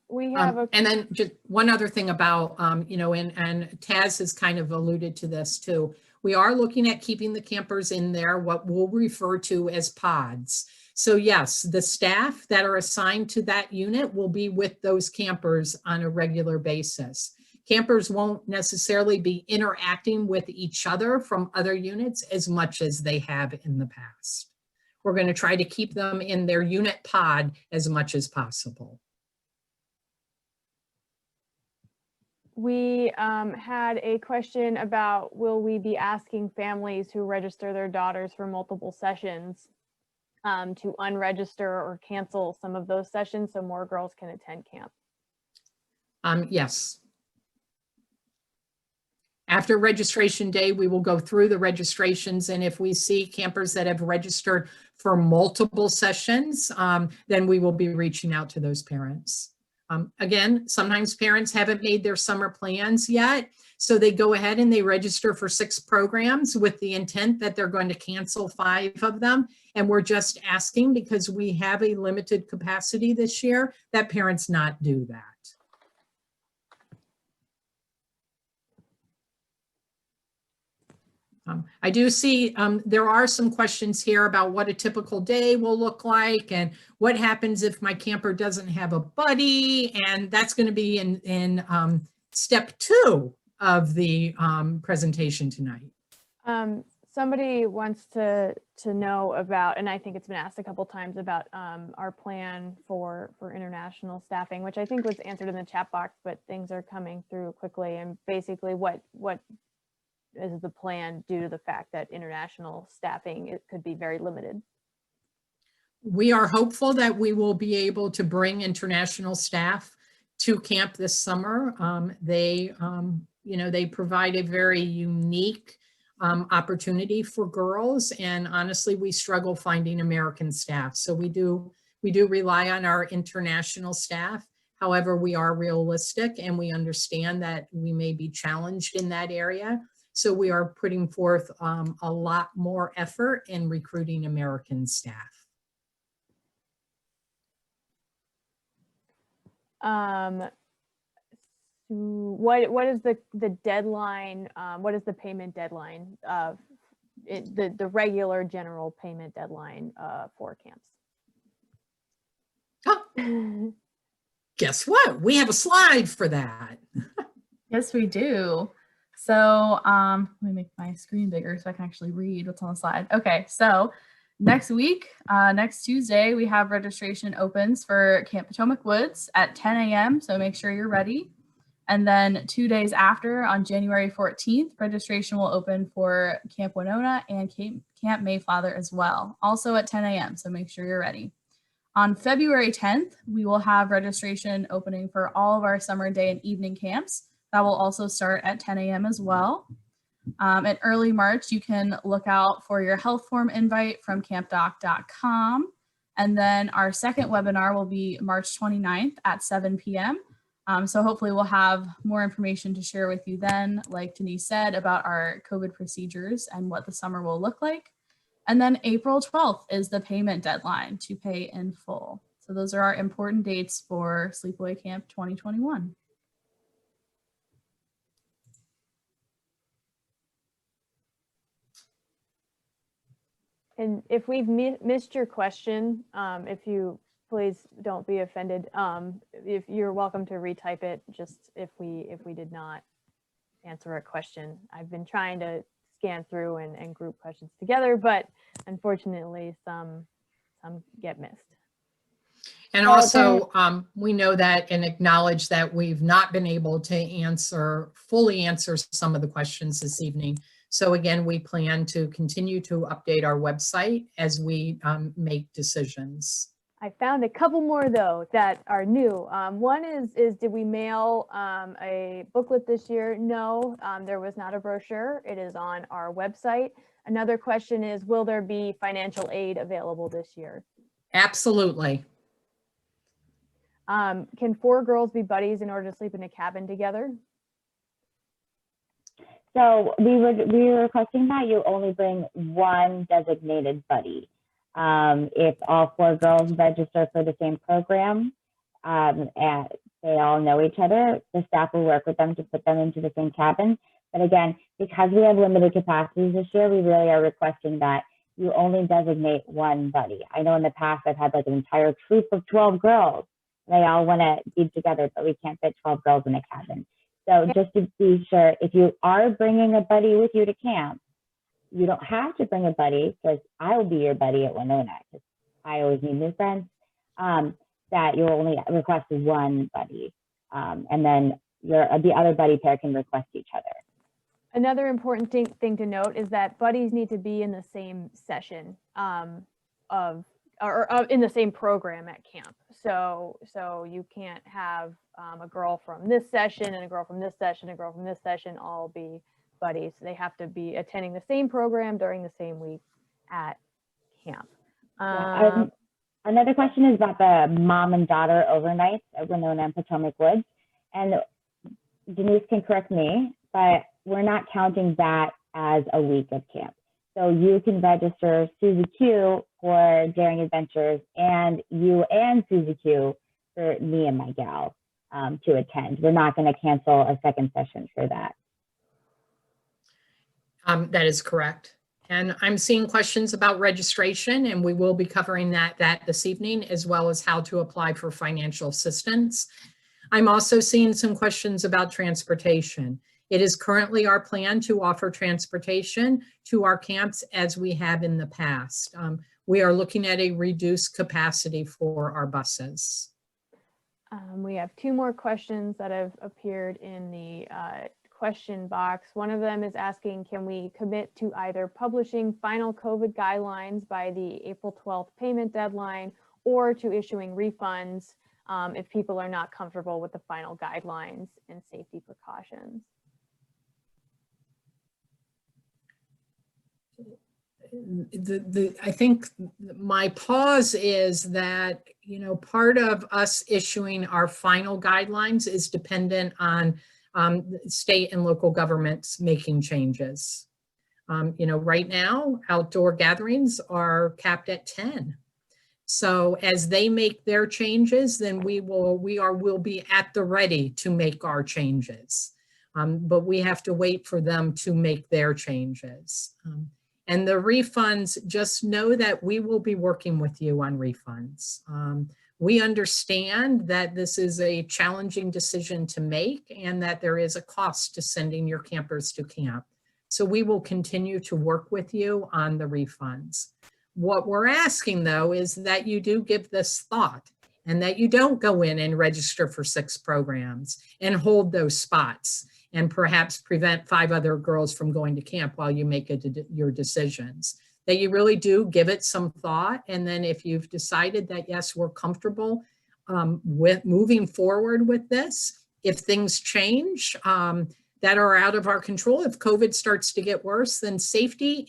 We have and then just one other thing about, you know, and Taz has kind of alluded to this too. We are looking at keeping the campers in there, what we'll refer to as pods. So yes, the staff that are assigned to that unit will be with those campers on a regular basis. Campers won't necessarily be interacting with each other from other units as much as they have in the past. We're going to try to keep them in their unit pod as much as possible. We had a question about, will we be asking families who register their daughters for multiple sessions to unregister or cancel some of those sessions so more girls can attend camp? Yes. After registration day, we will go through the registrations, and if we see campers that have registered for multiple sessions, then we will be reaching out to those parents. Again, sometimes parents haven't made their summer plans yet, so they go ahead and they register for 6 programs with the intent that they're going to cancel 5 of them. And we're just asking, because we have a limited capacity this year, that parents not do that. I do see there are some questions here about what a typical day will look like and what happens if my camper doesn't have a buddy, and that's going to be in step 2 of the presentation tonight. Somebody wants to know about, and I think it's been asked a couple times about our plan for international staffing, which I think was answered in the chat box, but things are coming through quickly. And basically, what is the plan due to the fact that international staffing, it could be very limited? We are hopeful that we will be able to bring international staff to camp this summer. They provide a very unique opportunity for girls, and honestly, we struggle finding American staff. So we do rely on our international staff. However, we are realistic and we understand that we may be challenged in that area. So we are putting forth a lot more effort in recruiting American staff. What is the deadline? What is the payment deadline of the regular general payment deadline for camps? Oh, guess what? We have a slide for that. Yes, we do. So let me make my screen bigger so I can actually read what's on the slide. Okay, so next week, next Tuesday, we have registration opens for Camp Potomac Woods at 10 a.m. So make sure you're ready. And then 2 days after, on January 14th, registration will open for Camp Winona and Camp Mayflower as well, also at 10 a.m. So make sure you're ready. On February 10th, we will have registration opening for all of our summer day and evening camps. That will also start at 10 a.m. as well. In early March, you can look out for your health form invite from campdoc.com. And then our second webinar will be March 29th at 7 p.m. So hopefully we'll have more information to share with you then, like Denise said, about our COVID procedures and what the summer will look like. And then April 12th is the payment deadline to pay in full. So those are our important dates for Sleepaway Camp 2021. And if we've missed your question, if you please don't be offended. If you're welcome to retype it, just if we did not answer a question. I've been trying to scan through and group questions together, but unfortunately some get missed. And also, we know that and acknowledge that we've not been able to fully answer some of the questions this evening. So again, we plan to continue to update our website as we make decisions. I found a couple more though that are new. One is did we mail a booklet this year? No, there was not a brochure. It is on our website. Another question is, will there be financial aid available this year? Absolutely. Can 4 girls be buddies in order to sleep in a cabin together? So we were requesting that you only bring one designated buddy. If all 4 girls register for the same program and they all know each other, the staff will work with them to put them into the same cabin. But again, because we have limited capacities this year, we really are requesting that you only designate one buddy. I know in the past I've had like an entire troop of 12 girls. They all want to be together, but we can't fit 12 girls in a cabin. So just to be sure, if you are bringing a buddy with you to camp, you don't have to bring a buddy, because I will be your buddy at Winona, because I always need new friends, that you'll only request one buddy. And then the other buddy pair can request each other. Another important thing to note is that buddies need to be in the same session or in the same program at camp. So you can't have a girl from this session and a girl from this session, and a girl from this session all be buddies. They have to be attending the same program during the same week at camp. Another question is about the mom and daughter overnights at Winona and Potomac Woods. And Denise can correct me, but we're not counting that as a week of camp. So you can register Susie Q for Daring Adventures, and you and Susie Q for me and my gal to attend. We're not going to cancel a second session for that. That is correct. And I'm seeing questions about registration, and we will be covering that this evening, as well as how to apply for financial assistance. I'm also seeing some questions about transportation. It is currently our plan to offer transportation to our camps as we have in the past. We are looking at a reduced capacity for our buses. We have two more questions that have appeared in the question box. One of them is asking, can we commit to either publishing final COVID guidelines by the April 12th payment deadline, or to issuing refunds if people are not comfortable with the final guidelines and safety precautions? I think my pause is that, part of us issuing our final guidelines is dependent on state and local governments making changes. Right now, outdoor gatherings are capped at 10. So as they make their changes, then we'll be at the ready to make our changes. But we have to wait for them to make their changes. And the refunds, just know that we will be working with you on refunds. We understand that this is a challenging decision to make and that there is a cost to sending your campers to camp. So we will continue to work with you on the refunds. What we're asking, though, is that you do give this thought and that you don't go in and register for 6 programs and hold those spots and perhaps prevent 5 other girls from going to camp while you make your decisions. That you really do give it some thought. And then if you've decided that, yes, we're comfortable with moving forward with this, if things change that are out of our control, if COVID starts to get worse, then safety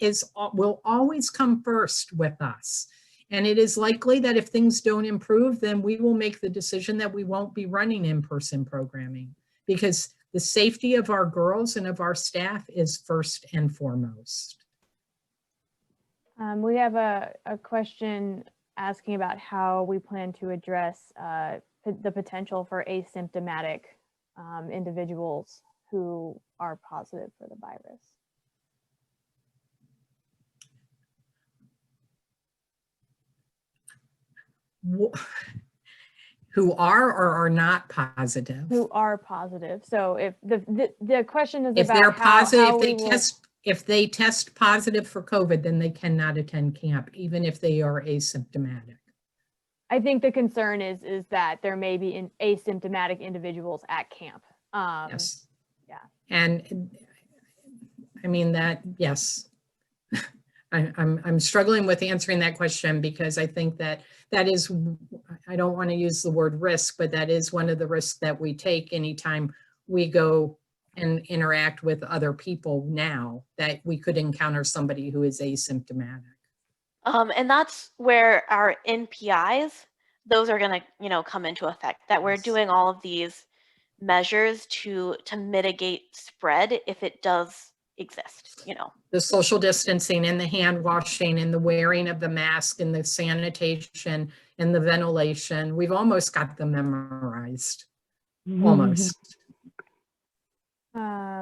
will always come first with us. And it is likely that if things don't improve, then we will make the decision that we won't be running in-person programming, because the safety of our girls and of our staff is first and foremost. We have a question asking about how we plan to address the potential for asymptomatic individuals who are positive for the virus. Who are or are not positive? Who are positive. So if the question is if about they're positive, how if they test positive for COVID, then they cannot attend camp, even if they are asymptomatic. I think the concern is that there may be asymptomatic individuals at camp. Yes. Yeah. And I mean that, yes. I'm struggling with answering that question, because I think that is, I don't want to use the word risk, but that is one of the risks that we take anytime we go and interact with other people now, that we could encounter somebody who is asymptomatic. And that's where our NPIs, those are going to, come into effect, that we're doing all of these measures to mitigate spread if it does exist, The social distancing and the hand washing and the wearing of the mask and the sanitation and the ventilation. We've almost got them memorized, almost.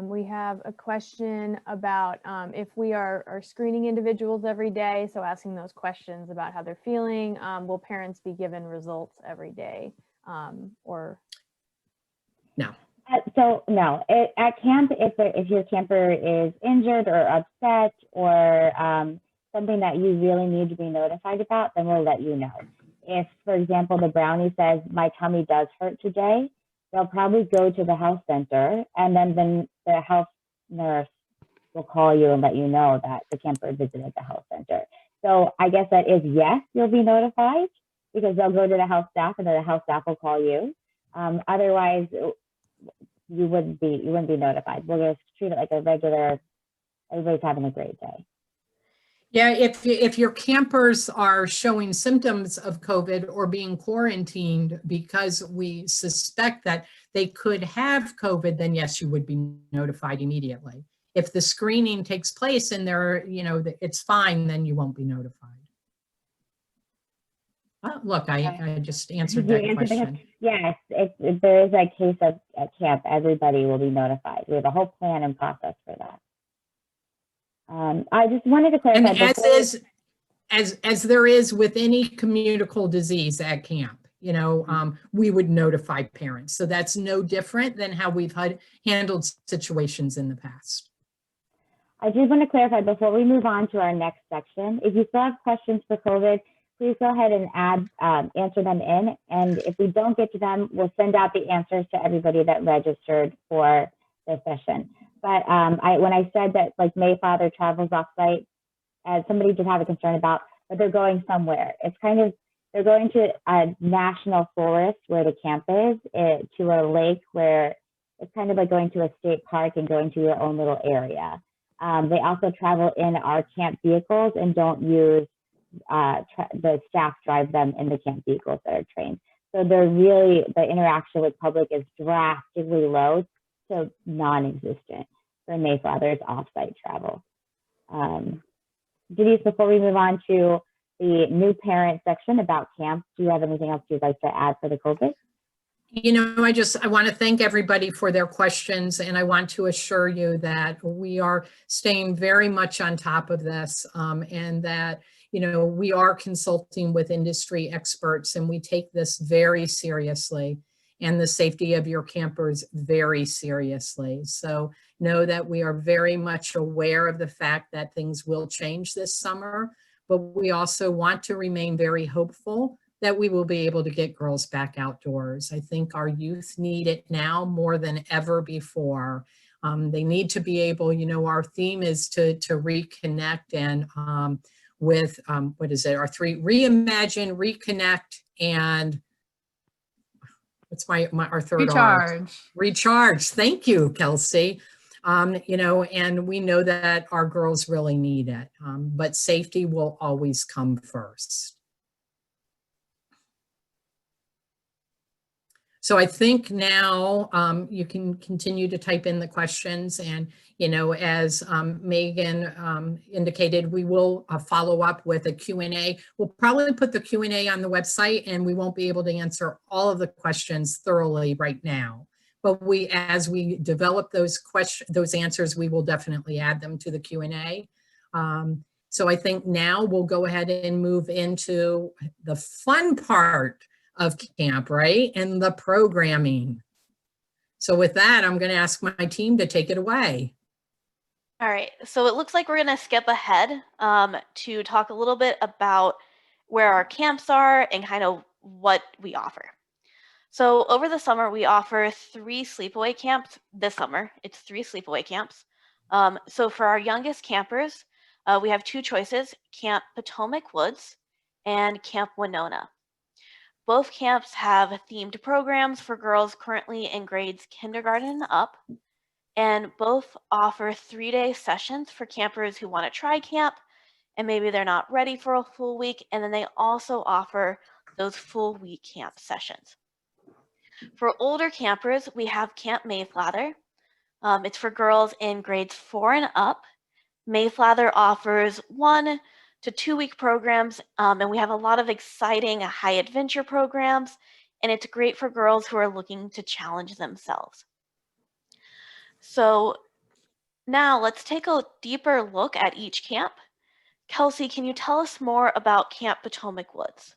We have a question about if we are screening individuals every day, so asking those questions about how they're feeling. Will parents be given results every day, or? No. So no, at camp, if your camper is injured or upset or something that you really need to be notified about, then we'll let you know. If, for example, the brownie says, my tummy does hurt today, they'll probably go to the health center, and then the health nurse will call you and let you know that the camper visited the health center. So I guess that is yes, you'll be notified because they'll go to the health staff and then the health staff will call you. Otherwise, you wouldn't be notified. We'll just treat it like a regular, everybody's having a great day. Yeah, if your campers are showing symptoms of COVID or being quarantined because we suspect that they could have COVID, then yes, you would be notified immediately. If the screening takes place and they're, it's fine, then you won't be notified. Oh, look, I just answered that question. Yes, if there is a case at camp, everybody will be notified. We have a whole plan and process for that. I just wanted to clarify. And as there is with any communicable disease at camp, we would notify parents. So that's no different than how we've handled situations in the past. I just want to clarify before we move on to our next section. If you still have questions for COVID, please go ahead and answer them in. And if we don't get to them, we'll send out the answers to everybody that registered for the session. But when I said that like Mayflower travels offsite, somebody did have a concern about, but they're going somewhere. It's kind of, they're going to a national forest where the camp is, to a lake where it's kind of like going to a state park and going to your own little area. They also travel in our camp vehicles and don't use, the staff drive them in the camp vehicles that are trained. So they're really, the interaction with public is drastically low to non-existent for Mayflower's offsite travel. Denise, before we move on to the new parent section about camp, do you have anything else you'd like to add for the COVID? I want to thank everybody for their questions, and I want to assure you that we are staying very much on top of this, and that, we are consulting with industry experts, and we take this very seriously, and the safety of your campers very seriously. So know that we are very much aware of the fact that things will change this summer, but we also want to remain very hopeful that we will be able to get girls back outdoors. I think our youth need it now more than ever before. They need to be able, our theme is to reconnect and with, what is it, our three, Reimagine, Reconnect, and what's our third Recharge. Recharge. Thank you, Kelsey. And we know that our girls really need it, but safety will always come first. So I think now you can continue to type in the questions, and as Megan indicated, we will follow up with a Q&A. We'll probably put the Q&A on the website, and we won't be able to answer all of the questions thoroughly right now. But as we develop those answers, we will definitely add them to the Q&A. So I think now we'll go ahead and move into the fun part of camp, right? And the programming. So with that, I'm going to ask my team to take it away. All right, so it looks like we're going to skip ahead to talk a little bit about where our camps are and kind of what we offer. So over the summer, we offer 3 sleepaway camps. This summer, it's 3 sleepaway camps. So for our youngest campers, we have 2 choices, Camp Potomac Woods and Camp Winona. Both camps have themed programs for girls currently in grades kindergarten and up, and both offer 3-day sessions for campers who want to try camp and maybe they're not ready for a full week, and then they also offer those full week camp sessions. For older campers, we have Camp Mayflower. It's for girls in grades 4 and up. Mayflower offers 1 to 2-week programs, and we have a lot of exciting high adventure programs, and it's great for girls who are looking to challenge themselves. So now let's take a deeper look at each camp. Kelsey, can you tell us more about Camp Potomac Woods?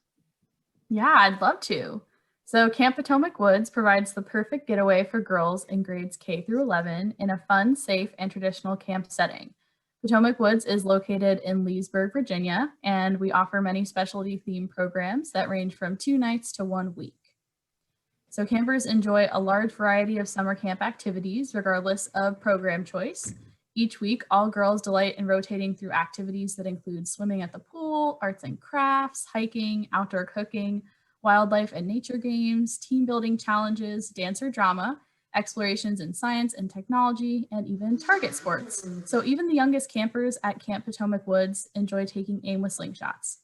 Yeah, I'd love to. So Camp Potomac Woods provides the perfect getaway for girls in grades K through 11 in a fun, safe, and traditional camp setting. Potomac Woods is located in Leesburg, Virginia, and we offer many specialty themed programs that range from 2 nights to 1 week. So campers enjoy a large variety of summer camp activities, regardless of program choice. Each week, all girls delight in rotating through activities that include swimming at the pool, arts and crafts, hiking, outdoor cooking, wildlife and nature games, team building challenges, dance or drama, explorations in science and technology, and even target sports. So even the youngest campers at Camp Potomac Woods enjoy taking aim with slingshots.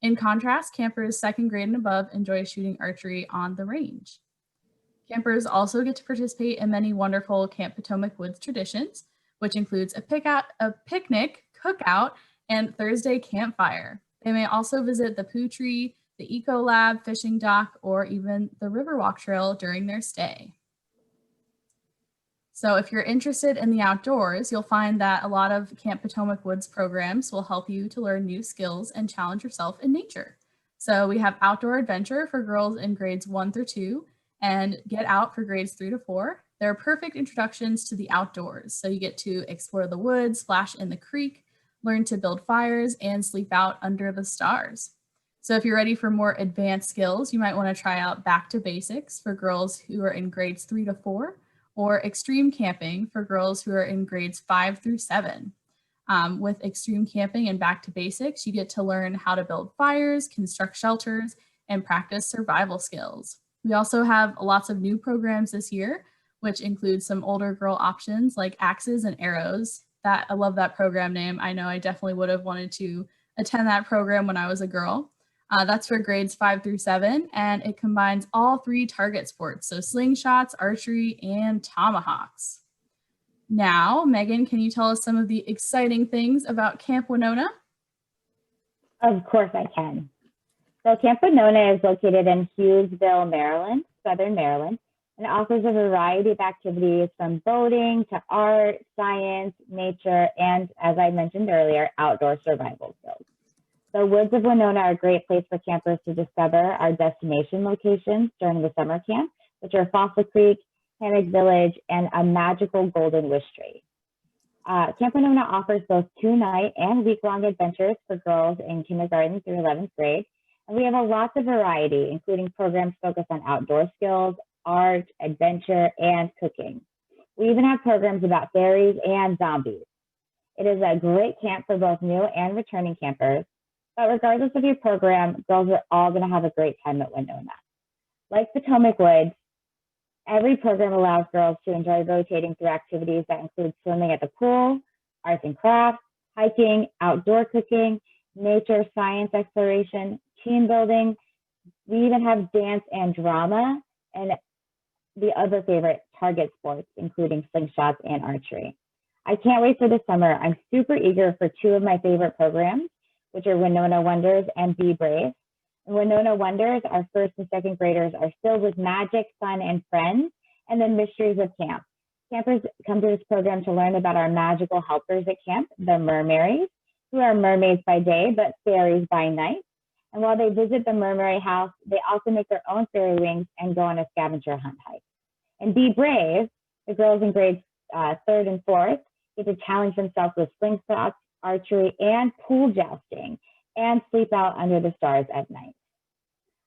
In contrast, campers second grade and above enjoy shooting archery on the range. Campers also get to participate in many wonderful Camp Potomac Woods traditions, which includes a picnic, cookout, and Thursday campfire. They may also visit the Pooh Tree, the Eco Lab, fishing dock, or even the Riverwalk Trail during their stay. So if you're interested in the outdoors, you'll find that a lot of Camp Potomac Woods programs will help you to learn new skills and challenge yourself in nature. So we have outdoor adventure for girls in grades 1 through 2 and Get Out for grades 3 to 4. They're perfect introductions to the outdoors. So you get to explore the woods, splash in the creek, learn to build fires, and sleep out under the stars. So if you're ready for more advanced skills, you might want to try out Back to Basics for girls who are in grades 3 to 4, or Extreme Camping for girls who are in grades 5 through 7. With Extreme Camping and Back to Basics, you get to learn how to build fires, construct shelters, and practice survival skills. We also have lots of new programs this year, which include some older girl options like Axes and Arrows. I love that program name. I know I definitely would have wanted to attend that program when I was a girl. That's for grades 5 through 7, and it combines all 3 target sports, so slingshots, archery, and tomahawks. Now, Megan, can you tell us some of the exciting things about Camp Winona? Of course I can. So Camp Winona is located in Hughesville, Maryland, Southern Maryland, and offers a variety of activities from boating to art, science, nature, and, as I mentioned earlier, outdoor survival skills. The woods of Winona are a great place for campers to discover our destination locations during the summer camp, which are Fossil Creek, Hammock Village, and a magical golden wish tree. Camp Winona offers both 2-night and week-long adventures for girls in kindergarten through 11th grade. And we have a lot of variety, including programs focused on outdoor skills, art, adventure, and cooking. We even have programs about fairies and zombies. It is a great camp for both new and returning campers. But regardless of your program, girls are all going to have a great time at Winona. Like Potomac Woods, every program allows girls to enjoy rotating through activities that include swimming at the pool, arts and crafts, hiking, outdoor cooking, nature, science exploration, team building. We even have dance and drama, and the other favorite target sports, including slingshots and archery. I can't wait for the summer. I'm super eager for 2 of my favorite programs, which are Winona Wonders and Be Brave. In Winona Wonders, our 1st and 2nd graders are filled with magic, fun, and friends, and the mysteries of camp. Campers come to this program to learn about our magical helpers at camp, the mermaids, who are mermaids by day, but fairies by night. And while they visit the Mermaid House, they also make their own fairy wings and go on a scavenger hunt hike. And Be Brave, the girls in grades 3rd and 4th get to challenge themselves with slingshots, archery, and pool jousting, and sleep out under the stars at night.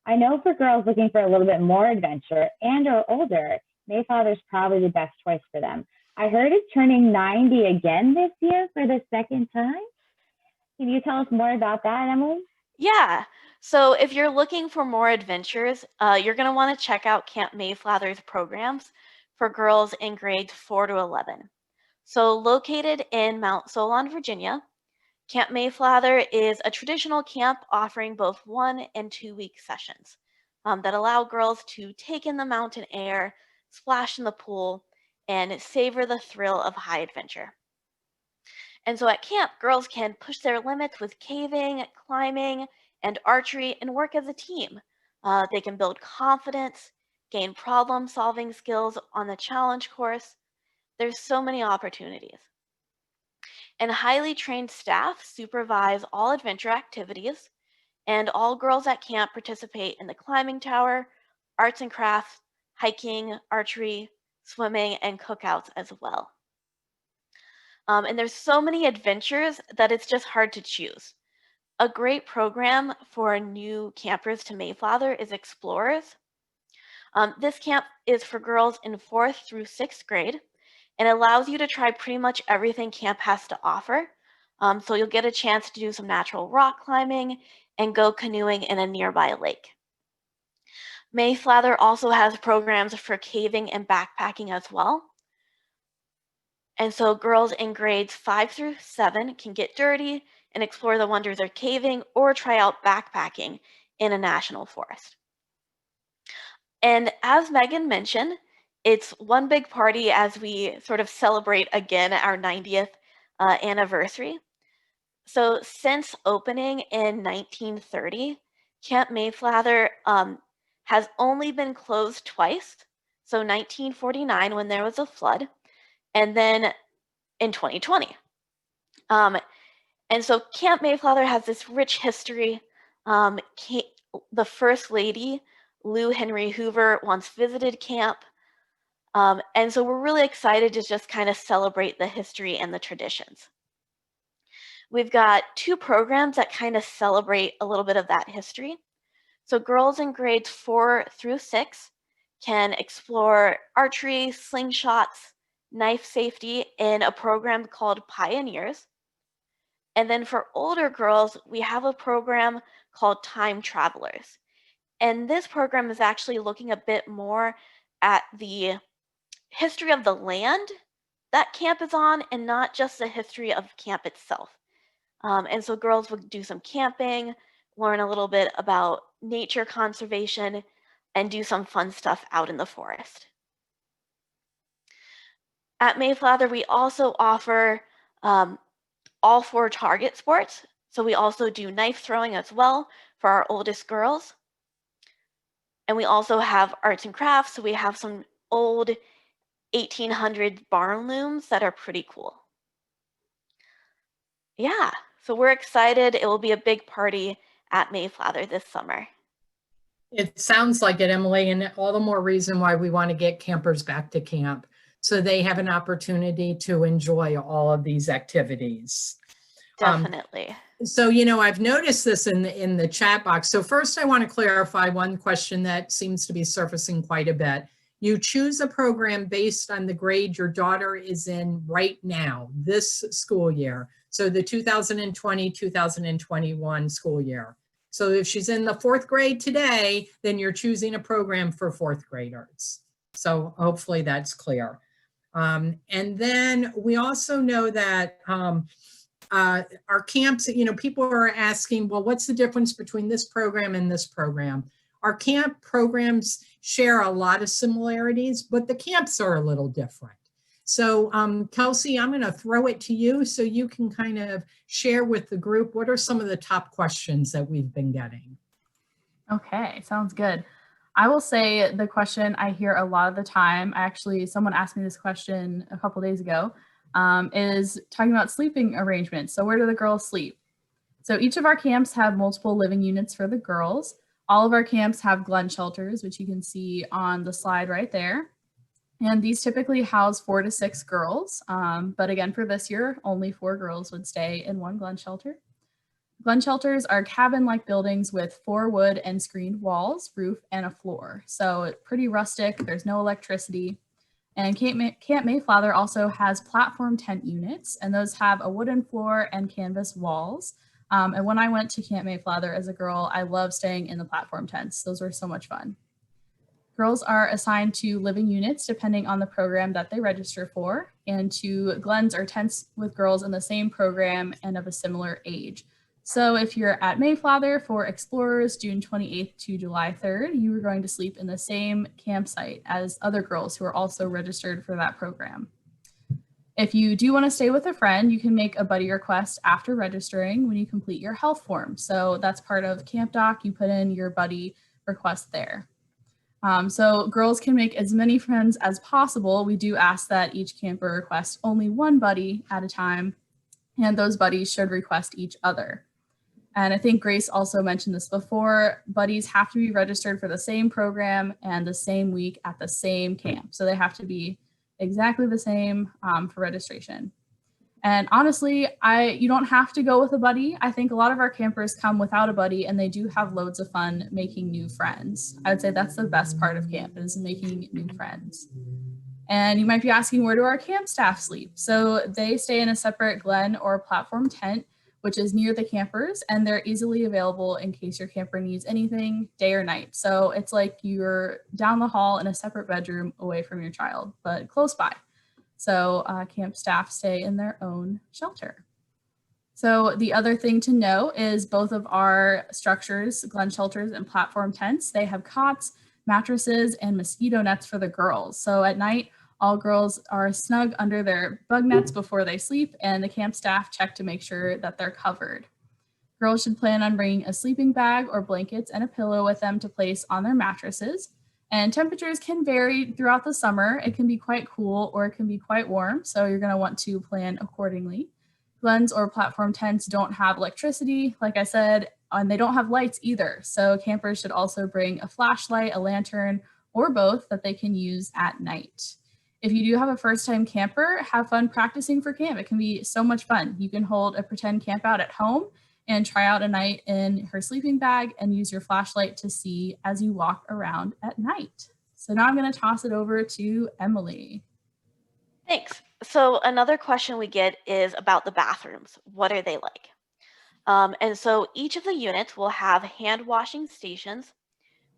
I know for girls looking for a little bit more adventure and or older, Mayflower's probably the best choice for them. I heard it's turning 90 again this year for the 2nd time. Can you tell us more about that, Emily? Yeah. So if you're looking for more adventures, you're going to want to check out Camp Mayflower's programs for girls in grades 4 to 11. So located in Mount Solon, Virginia, Camp Mayflower is a traditional camp offering both 1 and 2 week sessions that allow girls to take in the mountain air, splash in the pool, and savor the thrill of high adventure. And so at camp, girls can push their limits with caving, climbing, and archery and work as a team. They can build confidence, gain problem-solving skills on the challenge course. There's so many opportunities. And highly trained staff supervise all adventure activities, and all girls at camp participate in the climbing tower, arts and crafts, hiking, archery, swimming, and cookouts as well. And there's so many adventures that it's just hard to choose. A great program for new campers to Mayflower is Explorers. This camp is for girls in 4th through 6th grade and allows you to try pretty much everything camp has to offer. So you'll get a chance to do some natural rock climbing and go canoeing in a nearby lake. Mayflower also has programs for caving and backpacking as well. And so girls in grades 5 through 7 can get dirty and explore the wonders of caving or try out backpacking in a national forest. And as Megan mentioned, it's one big party as we sort of celebrate again our 90th anniversary. So since opening in 1930, Camp Mayflower has only been closed twice. So 1949 when there was a flood, and then in 2020. And so Camp Mayflower has this rich history. The First Lady, Lou Henry Hoover, once visited camp. And so we're really excited to just kind of celebrate the history and the traditions. We've got 2 programs that kind of celebrate a little bit of that history. So girls in grades 4 through 6 can explore archery, slingshots, knife safety in a program called Pioneers. And then for older girls, we have a program called Time Travelers. And this program is actually looking a bit more at the history of the land that camp is on and not just the history of camp itself. And so girls will do some camping, learn a little bit about nature conservation, and do some fun stuff out in the forest. At Mayflower, we also offer all 4 target sports. So we also do knife throwing as well for our oldest girls. And we also have arts and crafts. So we have some old 1800 barn looms that are pretty cool. Yeah, so we're excited. It will be a big party at Mayflower this summer. It sounds like it, Emily, and all the more reason why we want to get campers back to camp so they have an opportunity to enjoy all of these activities. Definitely. So, I've noticed this in the chat box. So first I want to clarify one question that seems to be surfacing quite a bit. You choose a program based on the grade your daughter is in right now, this school year. So the 2020-2021 school year. So if she's in the 4th grade today, then you're choosing a program for 4th graders. So hopefully that's clear. And then we also know that our camps, people are asking, well, what's the difference between this program and this program? Our camp programs share a lot of similarities, but the camps are a little different. So Kelsey, I'm going to throw it to you so you can kind of share with the group what are some of the top questions that we've been getting. Okay, sounds good. I will say the question I hear a lot of the time, someone asked me this question a couple days ago, is talking about sleeping arrangements. So where do the girls sleep? So each of our camps have multiple living units for the girls. All of our camps have Glen shelters, which you can see on the slide right there. And these typically house 4 to 6 girls. But again, for this year, only 4 girls would stay in one Glen shelter. Glen shelters are cabin-like buildings with 4 wood and screened walls, roof, and a floor. So pretty rustic, there's no electricity. And Camp Mayflower also has platform tent units, and those have a wooden floor and canvas walls. And when I went to Camp Mayflower as a girl, I loved staying in the platform tents. Those were so much fun. Girls are assigned to living units depending on the program that they register for, and to Glens or tents with girls in the same program and of a similar age. So if you're at Mayflower for Explorers, June 28th to July 3rd, you are going to sleep in the same campsite as other girls who are also registered for that program. If you do want to stay with a friend, you can make a buddy request after registering when you complete your health form. So that's part of Camp Doc. You put in your buddy request there. So girls can make as many friends as possible. We do ask that each camper request only one buddy at a time, and those buddies should request each other. And I think Grace also mentioned this before, buddies have to be registered for the same program and the same week at the same camp. So they have to be exactly the same for registration. And honestly, you don't have to go with a buddy. I think a lot of our campers come without a buddy, and they do have loads of fun making new friends. I would say that's the best part of camp, is making new friends. And you might be asking, where do our camp staff sleep? So they stay in a separate glen or platform tent, which is near the campers, and they're easily available in case your camper needs anything, day or night. So it's like you're down the hall in a separate bedroom away from your child, but close by. So camp staff stay in their own shelter. So the other thing to know is both of our structures, glen shelters and platform tents, they have cots, mattresses, and mosquito nets for the girls. So at night, all girls are snug under their bug nets before they sleep, and the camp staff check to make sure that they're covered. Girls should plan on bringing a sleeping bag or blankets and a pillow with them to place on their mattresses. And temperatures can vary throughout the summer. It can be quite cool or it can be quite warm, so you're going to want to plan accordingly. Glens or platform tents don't have electricity, like I said, and they don't have lights either. So campers should also bring a flashlight, a lantern, or both that they can use at night. If you do have a first-time camper, have fun practicing for camp. It can be so much fun. You can hold a pretend camp out at home and try out a night in her sleeping bag and use your flashlight to see as you walk around at night. So now I'm going to toss it over to Emily. Thanks. So another question we get is about the bathrooms. What are they like? And so each of the units will have hand washing stations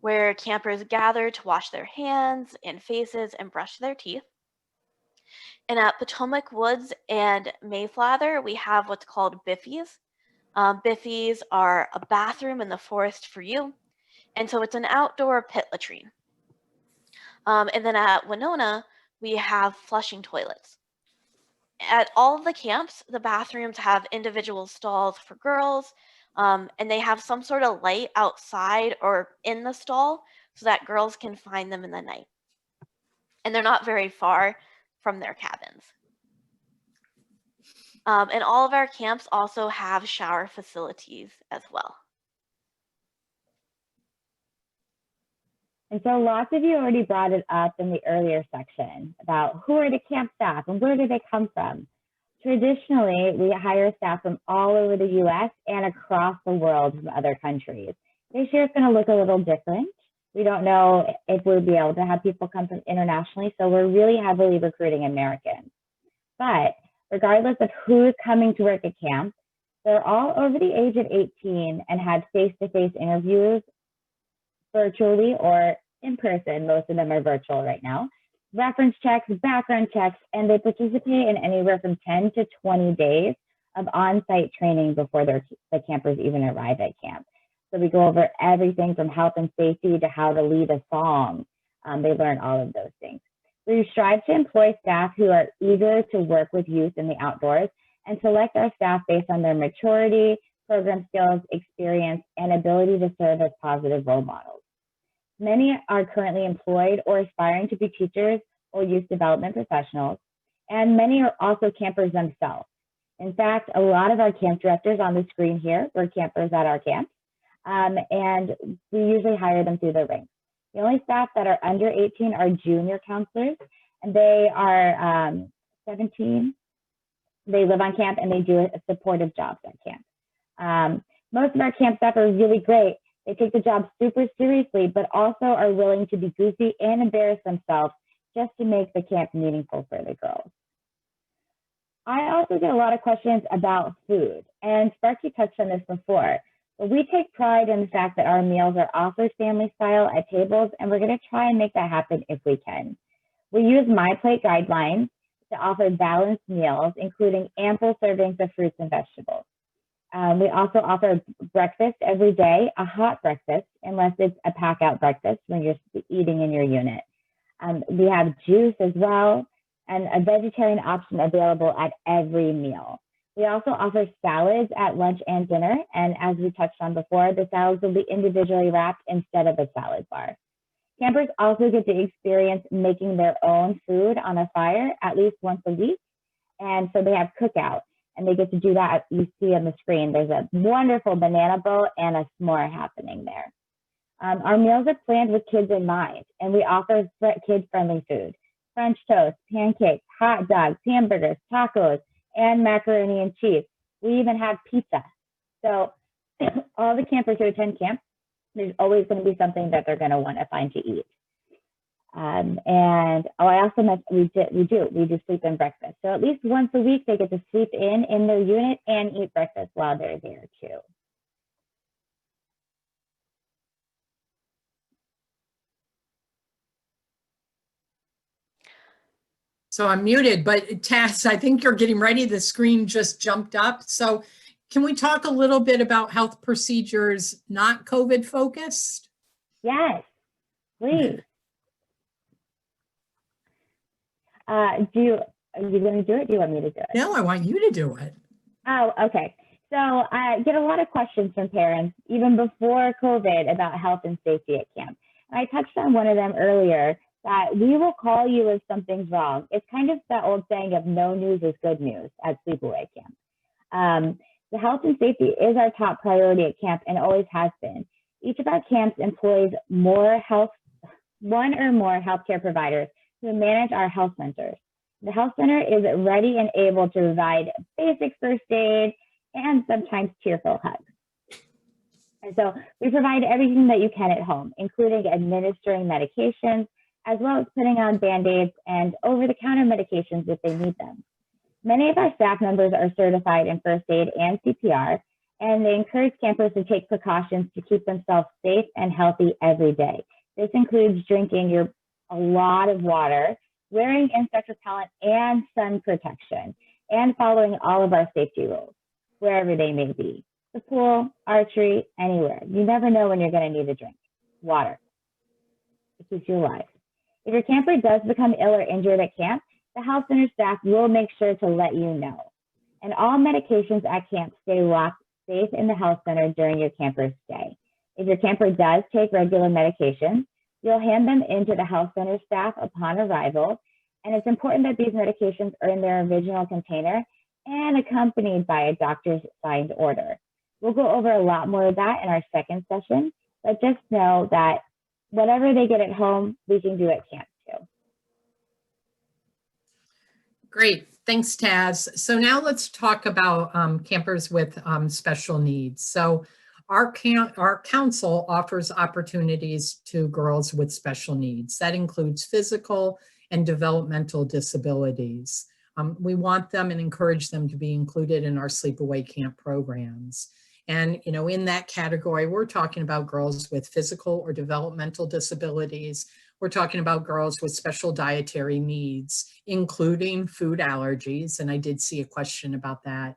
where campers gather to wash their hands and faces and brush their teeth. And at Potomac Woods and Mayflower, we have what's called biffies. Biffies are a bathroom in the forest for you. And so it's an outdoor pit latrine. And then at Winona, we have flushing toilets. At all of the camps, the bathrooms have individual stalls for girls, and they have some sort of light outside or in the stall so that girls can find them in the night. And they're not very far from their cabins. And all of our camps also have shower facilities as well. And so lots of you already brought it up in the earlier section about who are the camp staff and where do they come from. Traditionally, we hire staff from all over the US and across the world from other countries. This year it's going to look a little different. We don't know if we'll be able to have people come from internationally, so we're really heavily recruiting Americans. But regardless of who is coming to work at camp, they're all over the age of 18 and had face-to-face interviews virtually or in person. Most of them are virtual right now. Reference checks, background checks, and they participate in anywhere from 10 to 20 days of on-site training before the campers even arrive at camp. So we go over everything from health and safety to how to lead a song. They learn all of those things. We strive to employ staff who are eager to work with youth in the outdoors and select our staff based on their maturity, program skills, experience, and ability to serve as positive role models. Many are currently employed or aspiring to be teachers or youth development professionals, and many are also campers themselves. In fact, a lot of our camp directors on the screen here were campers at our camp, and we usually hire them through the ranks. The only staff that are under 18 are junior counselors, and they are 17. They live on camp and they do supportive jobs at camp. Most of our camp staff are really great. They take the job super seriously, but also are willing to be goofy and embarrass themselves just to make the camp meaningful for the girls. I also get a lot of questions about food, and Sparky touched on this before, but we take pride in the fact that our meals are offered family style at tables, and we're going to try and make that happen if we can. We use My Plate guidelines to offer balanced meals, including ample servings of fruits and vegetables. We also offer breakfast every day, a hot breakfast, unless it's a pack-out breakfast when you're eating in your unit. We have juice as well, and a vegetarian option available at every meal. We also offer salads at lunch and dinner, and as we touched on before, the salads will be individually wrapped instead of a salad bar. Campers also get to experience making their own food on a fire at least once a week, and so they have cookout. And they get to do that, you see on the screen. There's a wonderful banana boat and a s'more happening there. Our meals are planned with kids in mind, and we offer kid-friendly food. French toast, pancakes, hot dogs, hamburgers, tacos, and macaroni and cheese. We even have pizza. So all the campers who attend camp, there's always going to be something that they're going to want to find to eat. And I also mentioned we do sleep in breakfast. So at least once a week, they get to sleep in their unit and eat breakfast while they're there too. So I'm muted, but Taz, I think you're getting ready. The screen just jumped up. So can we talk a little bit about health procedures not COVID focused? Yes, please. Are you going to do it? Do you want me to do it? No, I want you to do it. Oh, okay. So I get a lot of questions from parents, even before COVID, about health and safety at camp. And I touched on one of them earlier, that we will call you if something's wrong. It's kind of that old saying of no news is good news at sleepaway camp. The health and safety is our top priority at camp and always has been. Each of our camps employs one or more healthcare providers who manage our health centers. The health center is ready and able to provide basic first aid and sometimes tearful hugs. And so we provide everything that you can at home, including administering medications, as well as putting on Band-Aids and over-the-counter medications if they need them. Many of our staff members are certified in first aid and CPR, and they encourage campers to take precautions to keep themselves safe and healthy every day. This includes drinking a lot of water, wearing insect repellent and sun protection, and following all of our safety rules, wherever they may be. The pool, archery, anywhere. You never know when you're going to need a drink. Water. It keeps you alive. If your camper does become ill or injured at camp, the health center staff will make sure to let you know. And all medications at camp stay locked safe in the health center during your camper's stay. If your camper does take regular medications, you'll hand them into the health center staff upon arrival. And it's important that these medications are in their original container and accompanied by a doctor's signed order. We'll go over a lot more of that in our second session, but just know that whatever they get at home, we can do at camp too. Great, thanks Taz. So now let's talk about campers with special needs. So our council offers opportunities to girls with special needs. That includes physical and developmental disabilities. We want them and encourage them to be included in our sleepaway camp programs. And in that category, we're talking about girls with physical or developmental disabilities. We're talking about girls with special dietary needs, including food allergies. And I did see a question about that.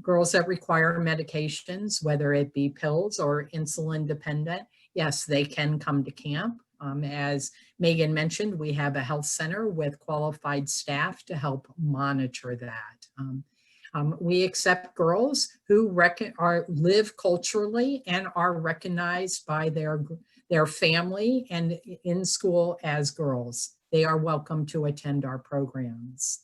Girls that require medications, whether it be pills or insulin dependent, yes, they can come to camp. As Megan mentioned, we have a health center with qualified staff to help monitor that. We accept girls who live culturally and are recognized by their family and in school as girls. They are welcome to attend our programs.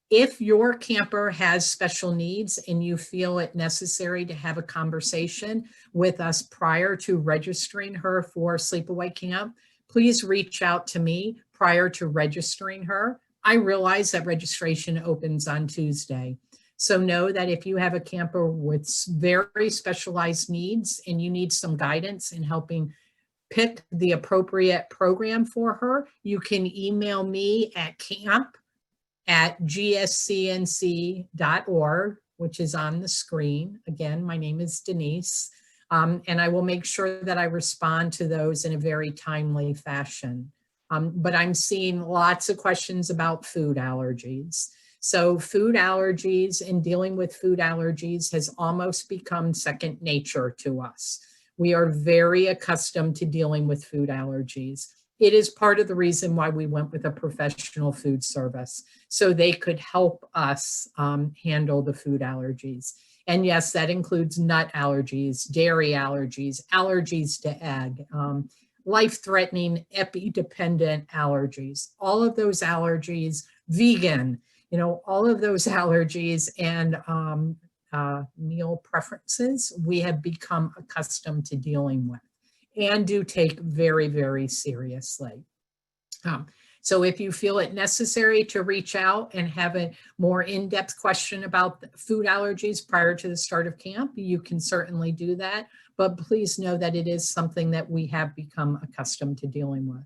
If your camper has special needs and you feel it necessary to have a conversation with us prior to registering her for sleepaway camp, please reach out to me prior to registering her. I realize that registration opens on Tuesday. So know that if you have a camper with very specialized needs and you need some guidance in helping pick the appropriate program for her, you can email me at camp@gscnc.org, which is on the screen. Again, my name is Denise, and I will make sure that I respond to those in a very timely fashion. But I'm seeing lots of questions about food allergies. So food allergies and dealing with food allergies has almost become second nature to us. We are very accustomed to dealing with food allergies. It is part of the reason why we went with a professional food service, so they could help us handle the food allergies. And yes, that includes nut allergies, dairy allergies, allergies to egg, life-threatening epi-dependent allergies, all of those allergies, vegan, all of those allergies and meal preferences we have become accustomed to dealing with and do take very, very seriously. So if you feel it necessary to reach out and have a more in-depth question about food allergies prior to the start of camp, you can certainly do that. But please know that it is something that we have become accustomed to dealing with.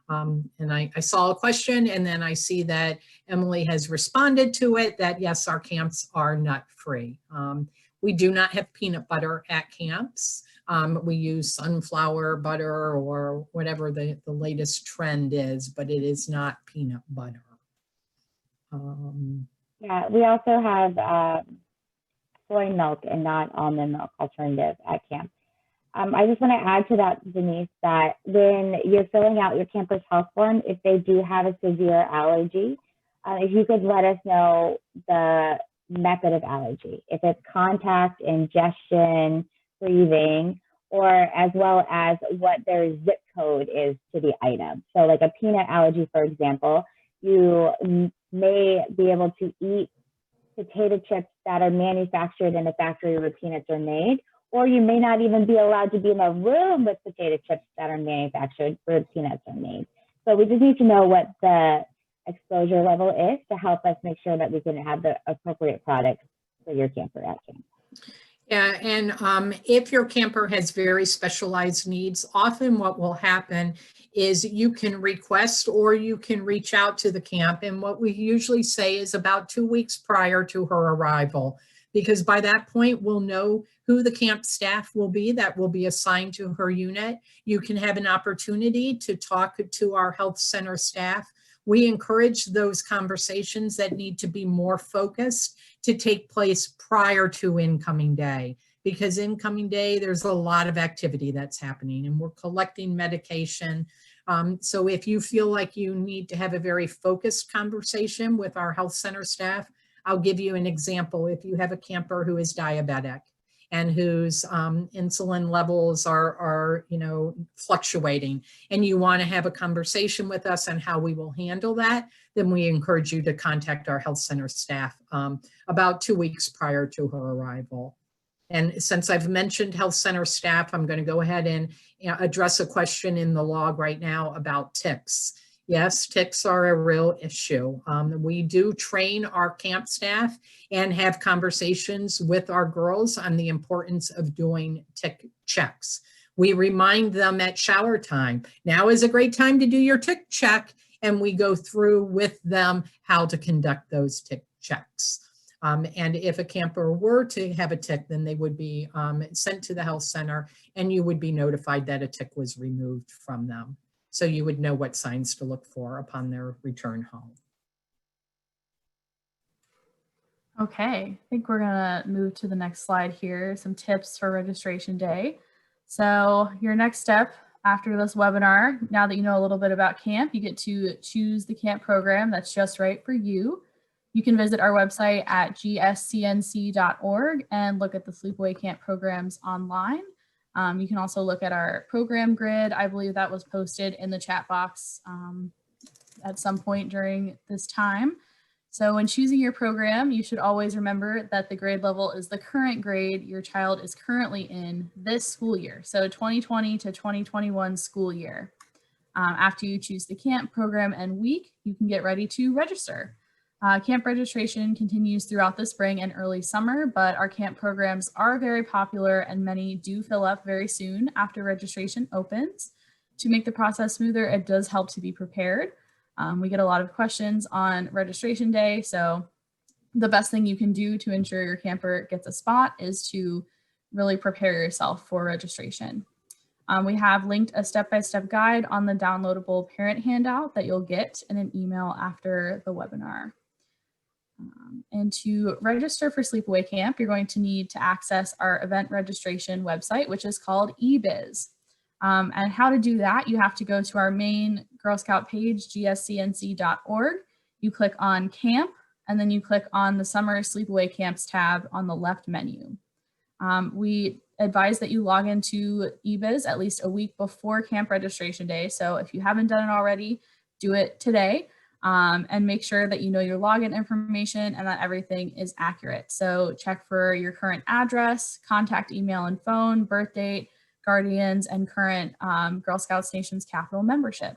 And I saw a question, and then I see that Emily has responded to it, that yes, our camps are nut-free. We do not have peanut butter at camps. We use sunflower butter or whatever the latest trend is, but it is not peanut butter. Yeah, we also have soy milk and not almond milk alternative at camp. I just want to add to that, Denise, that when you're filling out your camper's health form, if they do have a severe allergy, if you could let us know the method of allergy, if it's contact, ingestion, breathing, or as well as what their zip code is to the item. So like a peanut allergy, for example, you may be able to eat potato chips that are manufactured in a factory where peanuts are made, or you may not even be allowed to be in a room with potato chips that are manufactured where peanuts are made. So we just need to know what the exposure level is to help us make sure that we can have the appropriate products for your camper at camp. Yeah, and if your camper has very specialized needs, often what will happen is you can request or you can reach out to the camp. And what we usually say is about 2 weeks prior to her arrival, because by that point, we'll know who the camp staff will be that will be assigned to her unit. You can have an opportunity to talk to our health center staff. We encourage those conversations that need to be more focused to take place prior to incoming day, because incoming day, there's a lot of activity that's happening and we're collecting medication. So if you feel like you need to have a very focused conversation with our health center staff, I'll give you an example. If you have a camper who is diabetic and whose insulin levels are fluctuating, and you want to have a conversation with us on how we will handle that, then we encourage you to contact our health center staff about 2 weeks prior to her arrival. And since I've mentioned health center staff, I'm going to go ahead and address a question in the log right now about ticks. Yes, ticks are a real issue. We do train our camp staff and have conversations with our girls on the importance of doing tick checks. We remind them at shower time, now is a great time to do your tick check, and we go through with them how to conduct those tick checks. And if a camper were to have a tick, then they would be sent to the health center and you would be notified that a tick was removed from them. So you would know what signs to look for upon their return home. Okay, I think we're gonna move to the next slide here, some tips for registration day. So your next step after this webinar, now that you know a little bit about camp, you get to choose the camp program that's just right for you. You can visit our website at gscnc.org and look at the Sleepaway Camp programs online. You can also look at our program grid. I believe that was posted in the chat box at some point during this time. So when choosing your program, you should always remember that the grade level is the current grade your child is currently in this school year. So 2020 to 2021 school year. After you choose the camp program and week, you can get ready to register. Camp registration continues throughout the spring and early summer, but our camp programs are very popular and many do fill up very soon after registration opens. To make the process smoother, it does help to be prepared. We get a lot of questions on registration day, so the best thing you can do to ensure your camper gets a spot is to really prepare yourself for registration. We have linked a step-by-step guide on the downloadable parent handout that you'll get in an email after the webinar. And to register for Sleepaway Camp, you're going to need to access our event registration website, which is called ebiz. And how to do that, you have to go to our main Girl Scout page, gscnc.org. You click on camp, and then you click on the Summer Sleepaway Camps tab on the left menu. We advise that you log into ebiz at least a week before camp registration day. So if you haven't done it already, do it today. And make sure that you know your login information and that everything is accurate. So check for your current address, contact email and phone, birth date, guardians, and current Girl Scouts Nation's Capital membership.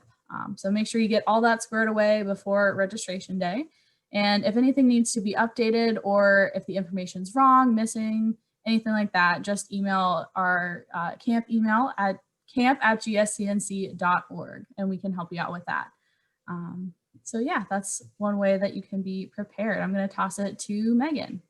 So make sure you get all that squared away before registration day. And if anything needs to be updated, or if the information's wrong, missing, anything like that, just email our camp email at camp@gscnc.org, and we can help you out with that. So yeah, that's one way that you can be prepared. I'm going to toss it to Megan.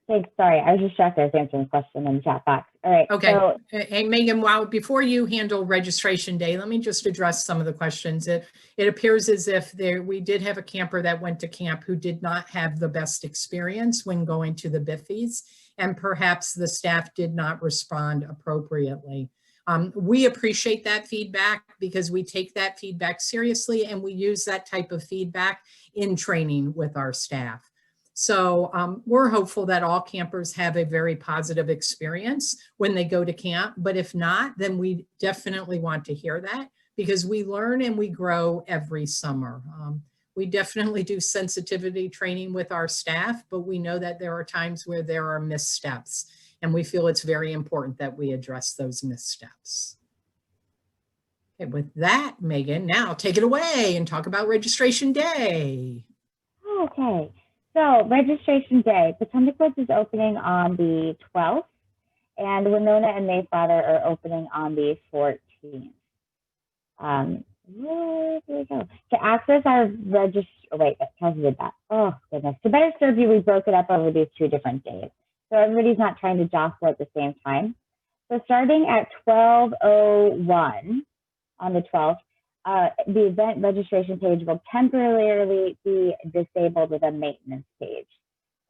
Thanks. Sorry, I was distracted. I was answering a question in the chat box. All right. Okay. So, Hey, Megan, before you handle registration day, let me just address some of the questions. It appears as if we did have a camper that went to camp who did not have the best experience when going to the BIFIs, and perhaps the staff did not respond appropriately. We appreciate that feedback because we take that feedback seriously, and we use that type of feedback in training with our staff. So we're hopeful that all campers have a very positive experience when they go to camp, but if not, then we definitely want to hear that, because we learn and we grow every summer. We definitely do sensitivity training with our staff, but we know that there are times where there are missteps, and we feel it's very important that we address those missteps. Okay, with that, Megan, now take it away and talk about registration day. okay. So registration day, Potomac Woods is opening on the 12th, and Winona and Mayflower are opening on the 14th. Here we go. To access our wait, Kelsey did that. Oh goodness. To better serve you, we broke it up over these 2 different days, so everybody's not trying to jostle at the same time. So starting at 12:01 on the 12th, the event registration page will temporarily be disabled with a maintenance page.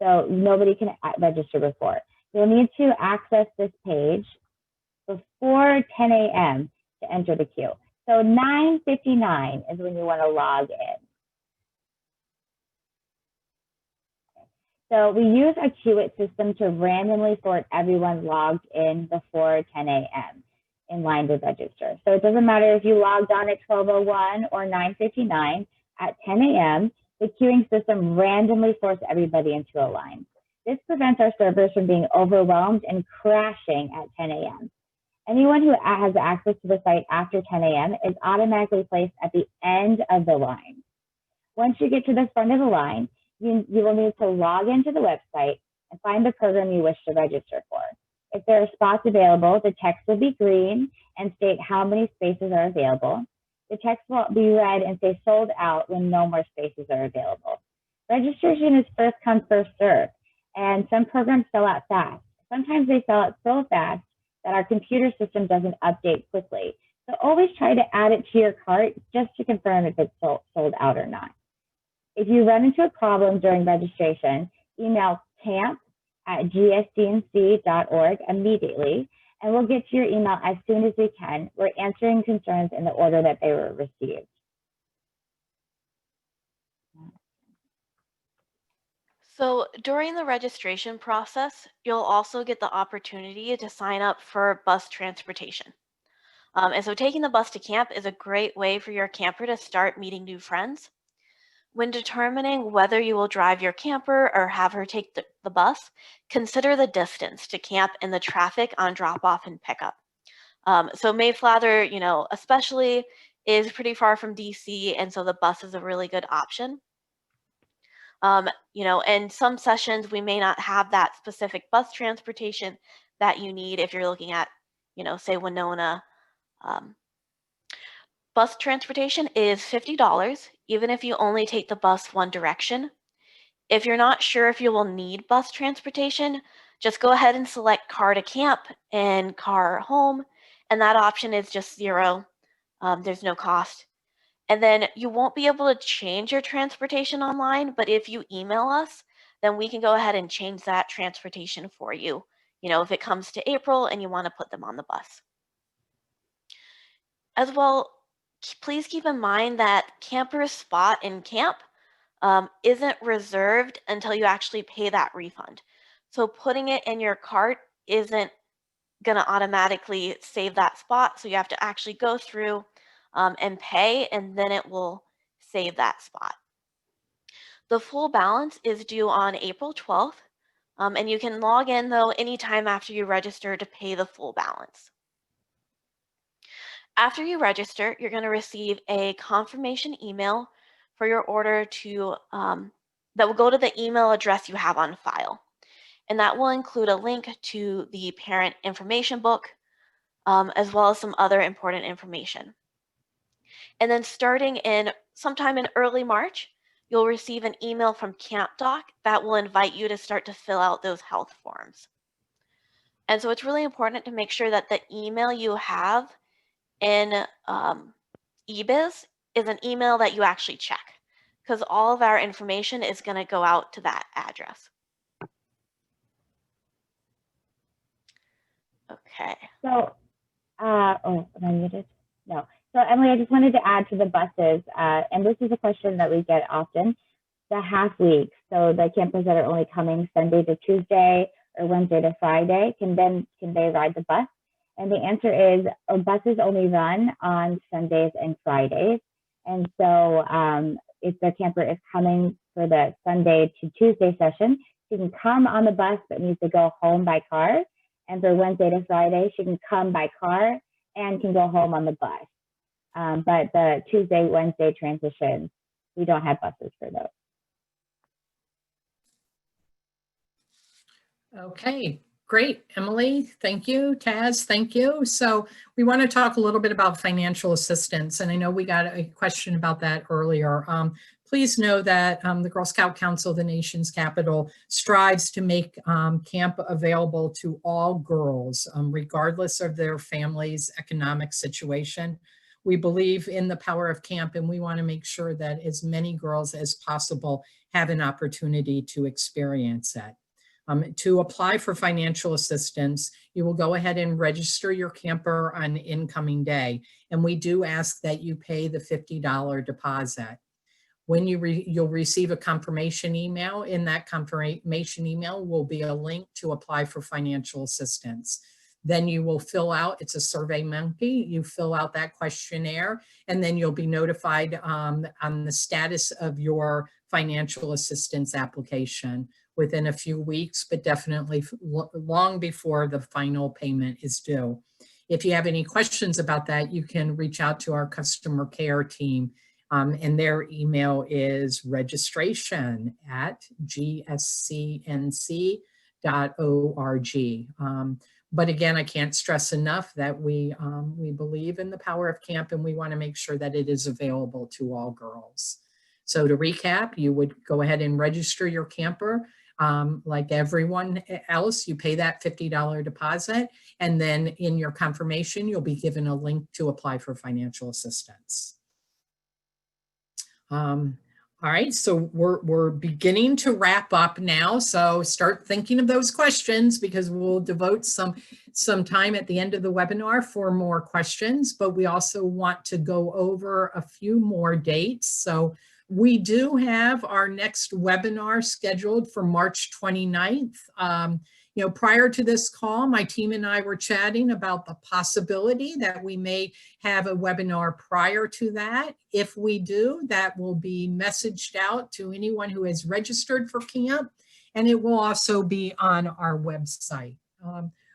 So nobody can register before. You'll need to access this page before 10 a.m. to enter the queue. So 9:59 is when you want to log in. So we use a queue system to randomly sort everyone logged in before 10 a.m. in line to register. So it doesn't matter if you logged on at 12:01 or 9:59, at 10 a.m., the queuing system randomly sorts everybody into a line. This prevents our servers from being overwhelmed and crashing at 10 a.m. Anyone who has access to the site after 10 a.m. is automatically placed at the end of the line. Once you get to the front of the line, you will need to log into the website and find the program you wish to register for. If there are spots available, the text will be green and state how many spaces are available. The text will be red and say sold out when no more spaces are available. Registration is first come, first serve, and some programs sell out fast. Sometimes they sell out so fast that our computer system doesn't update quickly. So always try to add it to your cart just to confirm if it's sold out or not. If you run into a problem during registration, email camp@gscnc.org immediately, and we'll get to your email as soon as we can. We're answering concerns in the order that they were received. So during the registration process, you'll also get the opportunity to sign up for bus transportation. And so taking the bus to camp is a great way for your camper to start meeting new friends. When determining whether you will drive your camper or have her take the bus, consider the distance to camp and the traffic on drop-off and pickup. So Mayflower, especially is pretty far from DC, and so the bus is a really good option. In some sessions, we may not have that specific bus transportation that you need if you're looking at, say Winona. Bus transportation is $50, even if you only take the bus one direction. If you're not sure if you will need bus transportation, just go ahead and select car to camp and car home, and that option is just $0. There's no cost. And then you won't be able to change your transportation online, but if you email us, then we can go ahead and change that transportation for you, if it comes to April and you want to put them on the bus. As well, please keep in mind that camper's spot in camp isn't reserved until you actually pay that refund. So putting it in your cart isn't going to automatically save that spot. So you have to actually go through and pay, and then it will save that spot. The full balance is due on April 12th. And you can log in though anytime after you register to pay the full balance. After you register, you're going to receive a confirmation email for your order to that will go to the email address you have on file. And that will include a link to the parent information book, as well as some other important information. And then starting in sometime in early March, you'll receive an email from CampDoc that will invite you to start to fill out those health forms. And so it's really important to make sure that the email you have in ebiz is an email that you actually check, because all of our information is going to go out to that address. Okay. So, oh, am I muted? No. So Emily, I just wanted to add to the buses, and this is a question that we get often, the half week. So the campers that are only coming Sunday to Tuesday or Wednesday to Friday, can they ride the bus? And the answer is, buses only run on Sundays and Fridays. And so if the camper is coming for the Sunday to Tuesday session, she can come on the bus but needs to go home by car. And for Wednesday to Friday, she can come by car and can go home on the bus. But the Tuesday, Wednesday transitions, we don't have buses for those. Okay, great. Emily, thank you. Taz, thank you. So we want to talk a little bit about financial assistance. And I know we got a question about that earlier. Please know that the Girl Scout Council of the nation's capital strives to make camp available to all girls, regardless of their family's economic situation. We believe in the power of camp, and we want to make sure that as many girls as possible have an opportunity to experience it. To apply for financial assistance, you will go ahead and register your camper on incoming day. And we do ask that you pay the $50 deposit. When you'll receive a confirmation email. In that confirmation email will be a link to apply for financial assistance. Then you will fill out, it's a Survey Monkey, you fill out that questionnaire, and then you'll be notified on the status of your financial assistance application within a few weeks, but definitely long before the final payment is due. If you have any questions about that, you can reach out to our customer care team, and their email is registration@gscnc.org. But again, I can't stress enough that we believe in the power of camp, and we want to make sure that it is available to all girls. So to recap, you would go ahead and register your camper. Like everyone else, you pay that $50 deposit, and then in your confirmation, you'll be given a link to apply for financial assistance. All right, so we're beginning to wrap up now. So start thinking of those questions, because we'll devote some time at the end of the webinar for more questions, but we also want to go over a few more dates. So we do have our next webinar scheduled for March 29th. You know, prior to this call, my team and I were chatting about the possibility that we may have a webinar prior to that. If we do, that will be messaged out to anyone who has registered for camp, and it will also be on our website.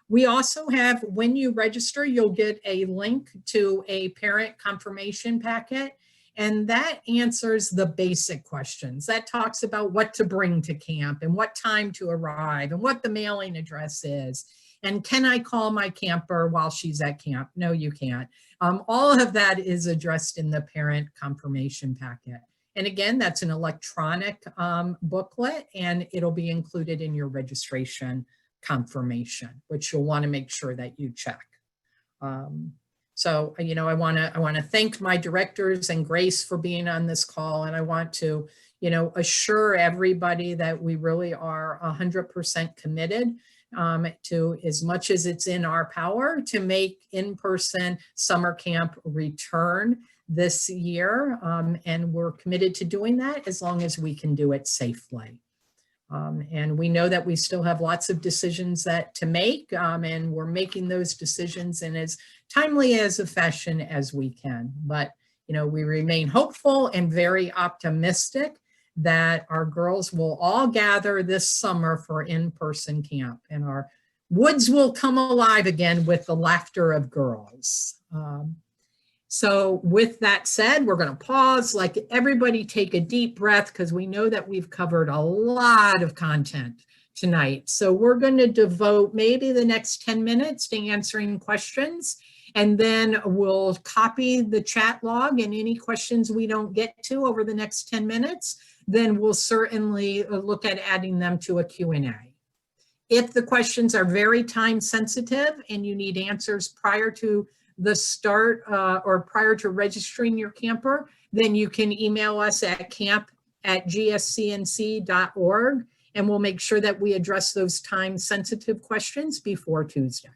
We also have, when you register, you'll get a link to a parent confirmation packet. And that answers the basic questions. That talks about what to bring to camp and what time to arrive and what the mailing address is. And can I call my camper while she's at camp? No, you can't. All of that is addressed in the parent confirmation packet. And again, that's an electronic booklet, and it'll be included in your registration confirmation, which you'll want to make sure that you check. So, you know, I want to thank my directors and Grace for being on this call. And I want to, you know, assure everybody that we really are 100% committed to, as much as it's in our power, to make in-person summer camp return this year. And we're committed to doing that as long as we can do it safely. And we know that we still have lots of decisions to make, and we're making those decisions in as timely as a fashion as we can. But, you know, we remain hopeful and very optimistic that our girls will all gather this summer for in-person camp, and our woods will come alive again with the laughter of girls. So with that said, we're going to pause, like everybody take a deep breath, because we know that we've covered a lot of content tonight. So we're going to devote maybe the next 10 minutes to answering questions, and then we'll copy the chat log, and any questions we don't get to over the next 10 minutes, then we'll certainly look at adding them to a Q&A. If the questions are very time sensitive and you need answers prior to the start or prior to registering your camper, then you can email us at camp@gscnc.org, and we'll make sure that we address those time sensitive questions before Tuesday.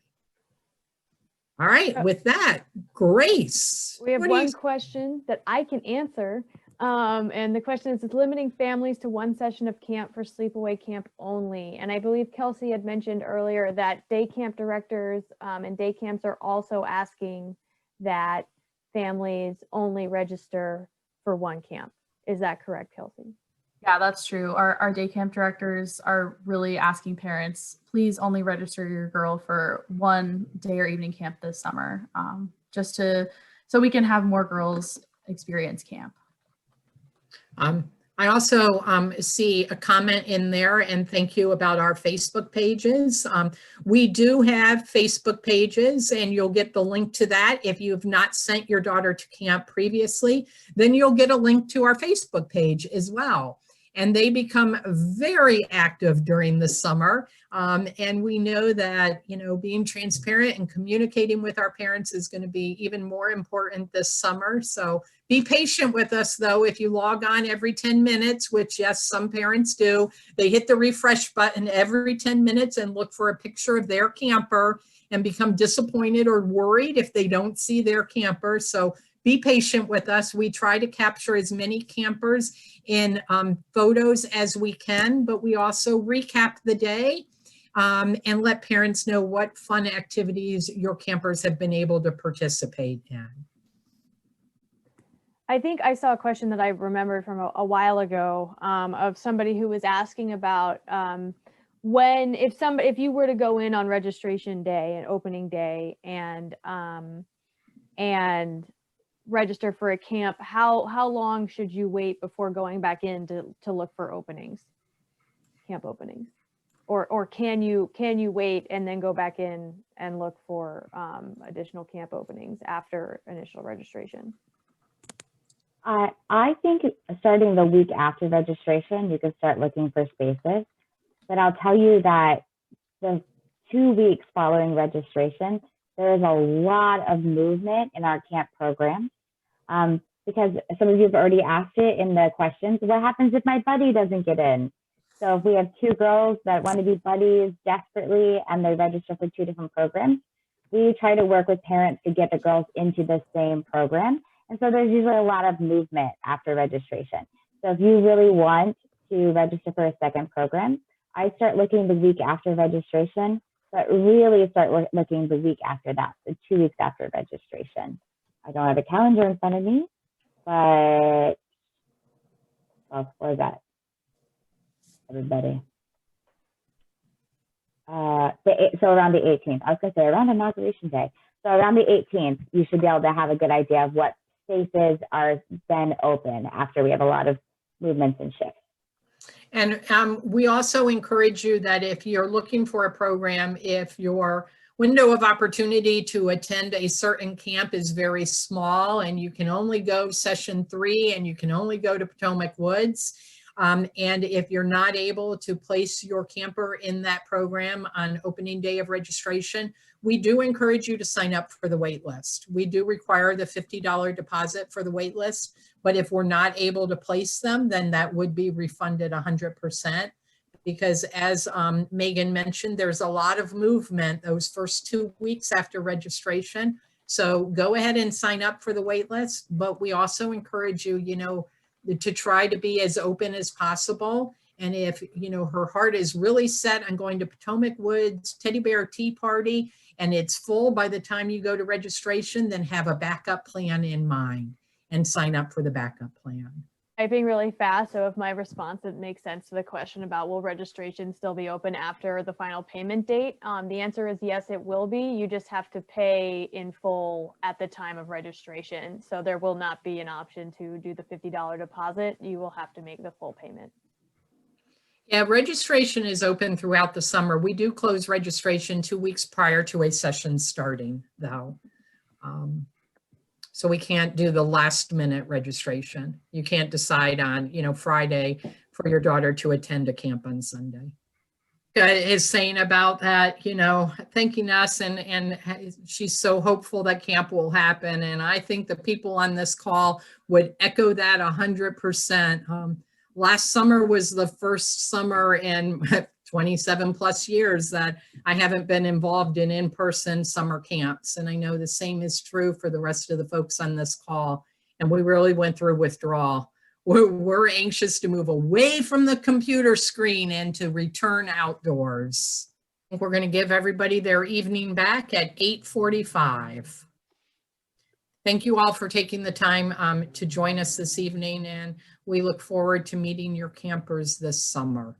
All right, with that, Grace. We have what do you- one question that I can answer. And the question is limiting families to one session of camp for sleepaway camp only. And I believe Kelsey had mentioned earlier that day camp directors and day camps are also asking that families only register for one camp. Is that correct, Kelsey? Yeah, that's true. Our day camp directors are really asking parents, please only register your girl for one day or evening camp this summer, so we can have more girls experience camp. I also see a comment in there, and thank you, about our Facebook pages. We do have Facebook pages, and you'll get the link to that. If you have not sent your daughter to camp previously, then you'll get a link to our Facebook page as well. And they become very active during the summer. And we know that, being transparent and communicating with our parents is going to be even more important this summer. So be patient with us, though. If you log on every 10 minutes, which yes, some parents do, they hit the refresh button every 10 minutes and look for a picture of their camper and become disappointed or worried if they don't see their camper. So be patient with us. We try to capture as many campers in photos as we can, but we also recap the day and let parents know what fun activities your campers have been able to participate in. I think I saw a question that I remembered from a while ago of somebody who was asking about if you were to go in on registration day and opening day and register for a camp, how long should you wait before going back in to look for camp openings? Or can you wait and then go back in and look for additional camp openings after initial registration? I think starting the week after registration, you can start looking for spaces. But I'll tell you that the 2 weeks following registration, there is a lot of movement in our camp program. Because some of you have already asked it in the questions, what happens if my buddy doesn't get in? So if we have two girls that want to be buddies desperately and they register for 2 different programs, we try to work with parents to get the girls into the same program. And so there's usually a lot of movement after registration. So if you really want to register for a second program, I start looking the week after registration, but really start looking the week after that, so 2 weeks after registration. I don't have a calendar in front of me, but what is that? Everybody. So around the 18th, I was going to say around inauguration day. So around the 18th, you should be able to have a good idea of what spaces are then open after we have a lot of movements and shifts. And we also encourage you that if you're looking for a program, if your window of opportunity to attend a certain camp is very small and you can only go session 3 and you can only go to Potomac Woods, and if you're not able to place your camper in that program on opening day of registration, we do encourage you to sign up for the wait list. We do require the $50 deposit for the wait list, but if we're not able to place them, then that would be refunded 100%. Because as Megan mentioned, there's a lot of movement those first 2 weeks after registration. So go ahead and sign up for the wait list, but we also encourage you, to try to be as open as possible. And if, her heart is really set on going to Potomac Woods Teddy Bear Tea Party and it's full by the time you go to registration, then have a backup plan in mind and sign up for the backup plan. typing really fast, so if my response didn't make sense to the question about will registration still be open after the final payment date, the answer is yes, it will be. You just have to pay in full at the time of registration. So there will not be an option to do the $50 deposit. You will have to make the full payment. Yeah, registration is open throughout the summer. We do close registration 2 weeks prior to a session starting, though. So we can't do the last minute registration. You can't decide on, Friday for your daughter to attend a camp on Sunday. Is saying about that, thanking us, and she's so hopeful that camp will happen. And I think the people on this call would echo that 100%. Last summer was the first summer in 27 plus years that I haven't been involved in in-person summer camps. And I know the same is true for the rest of the folks on this call. And we really went through withdrawal. We're anxious to move away from the computer screen and to return outdoors. We're going to give everybody their evening back at 8:45. Thank you all for taking the time to join us this evening, and we look forward to meeting your campers this summer.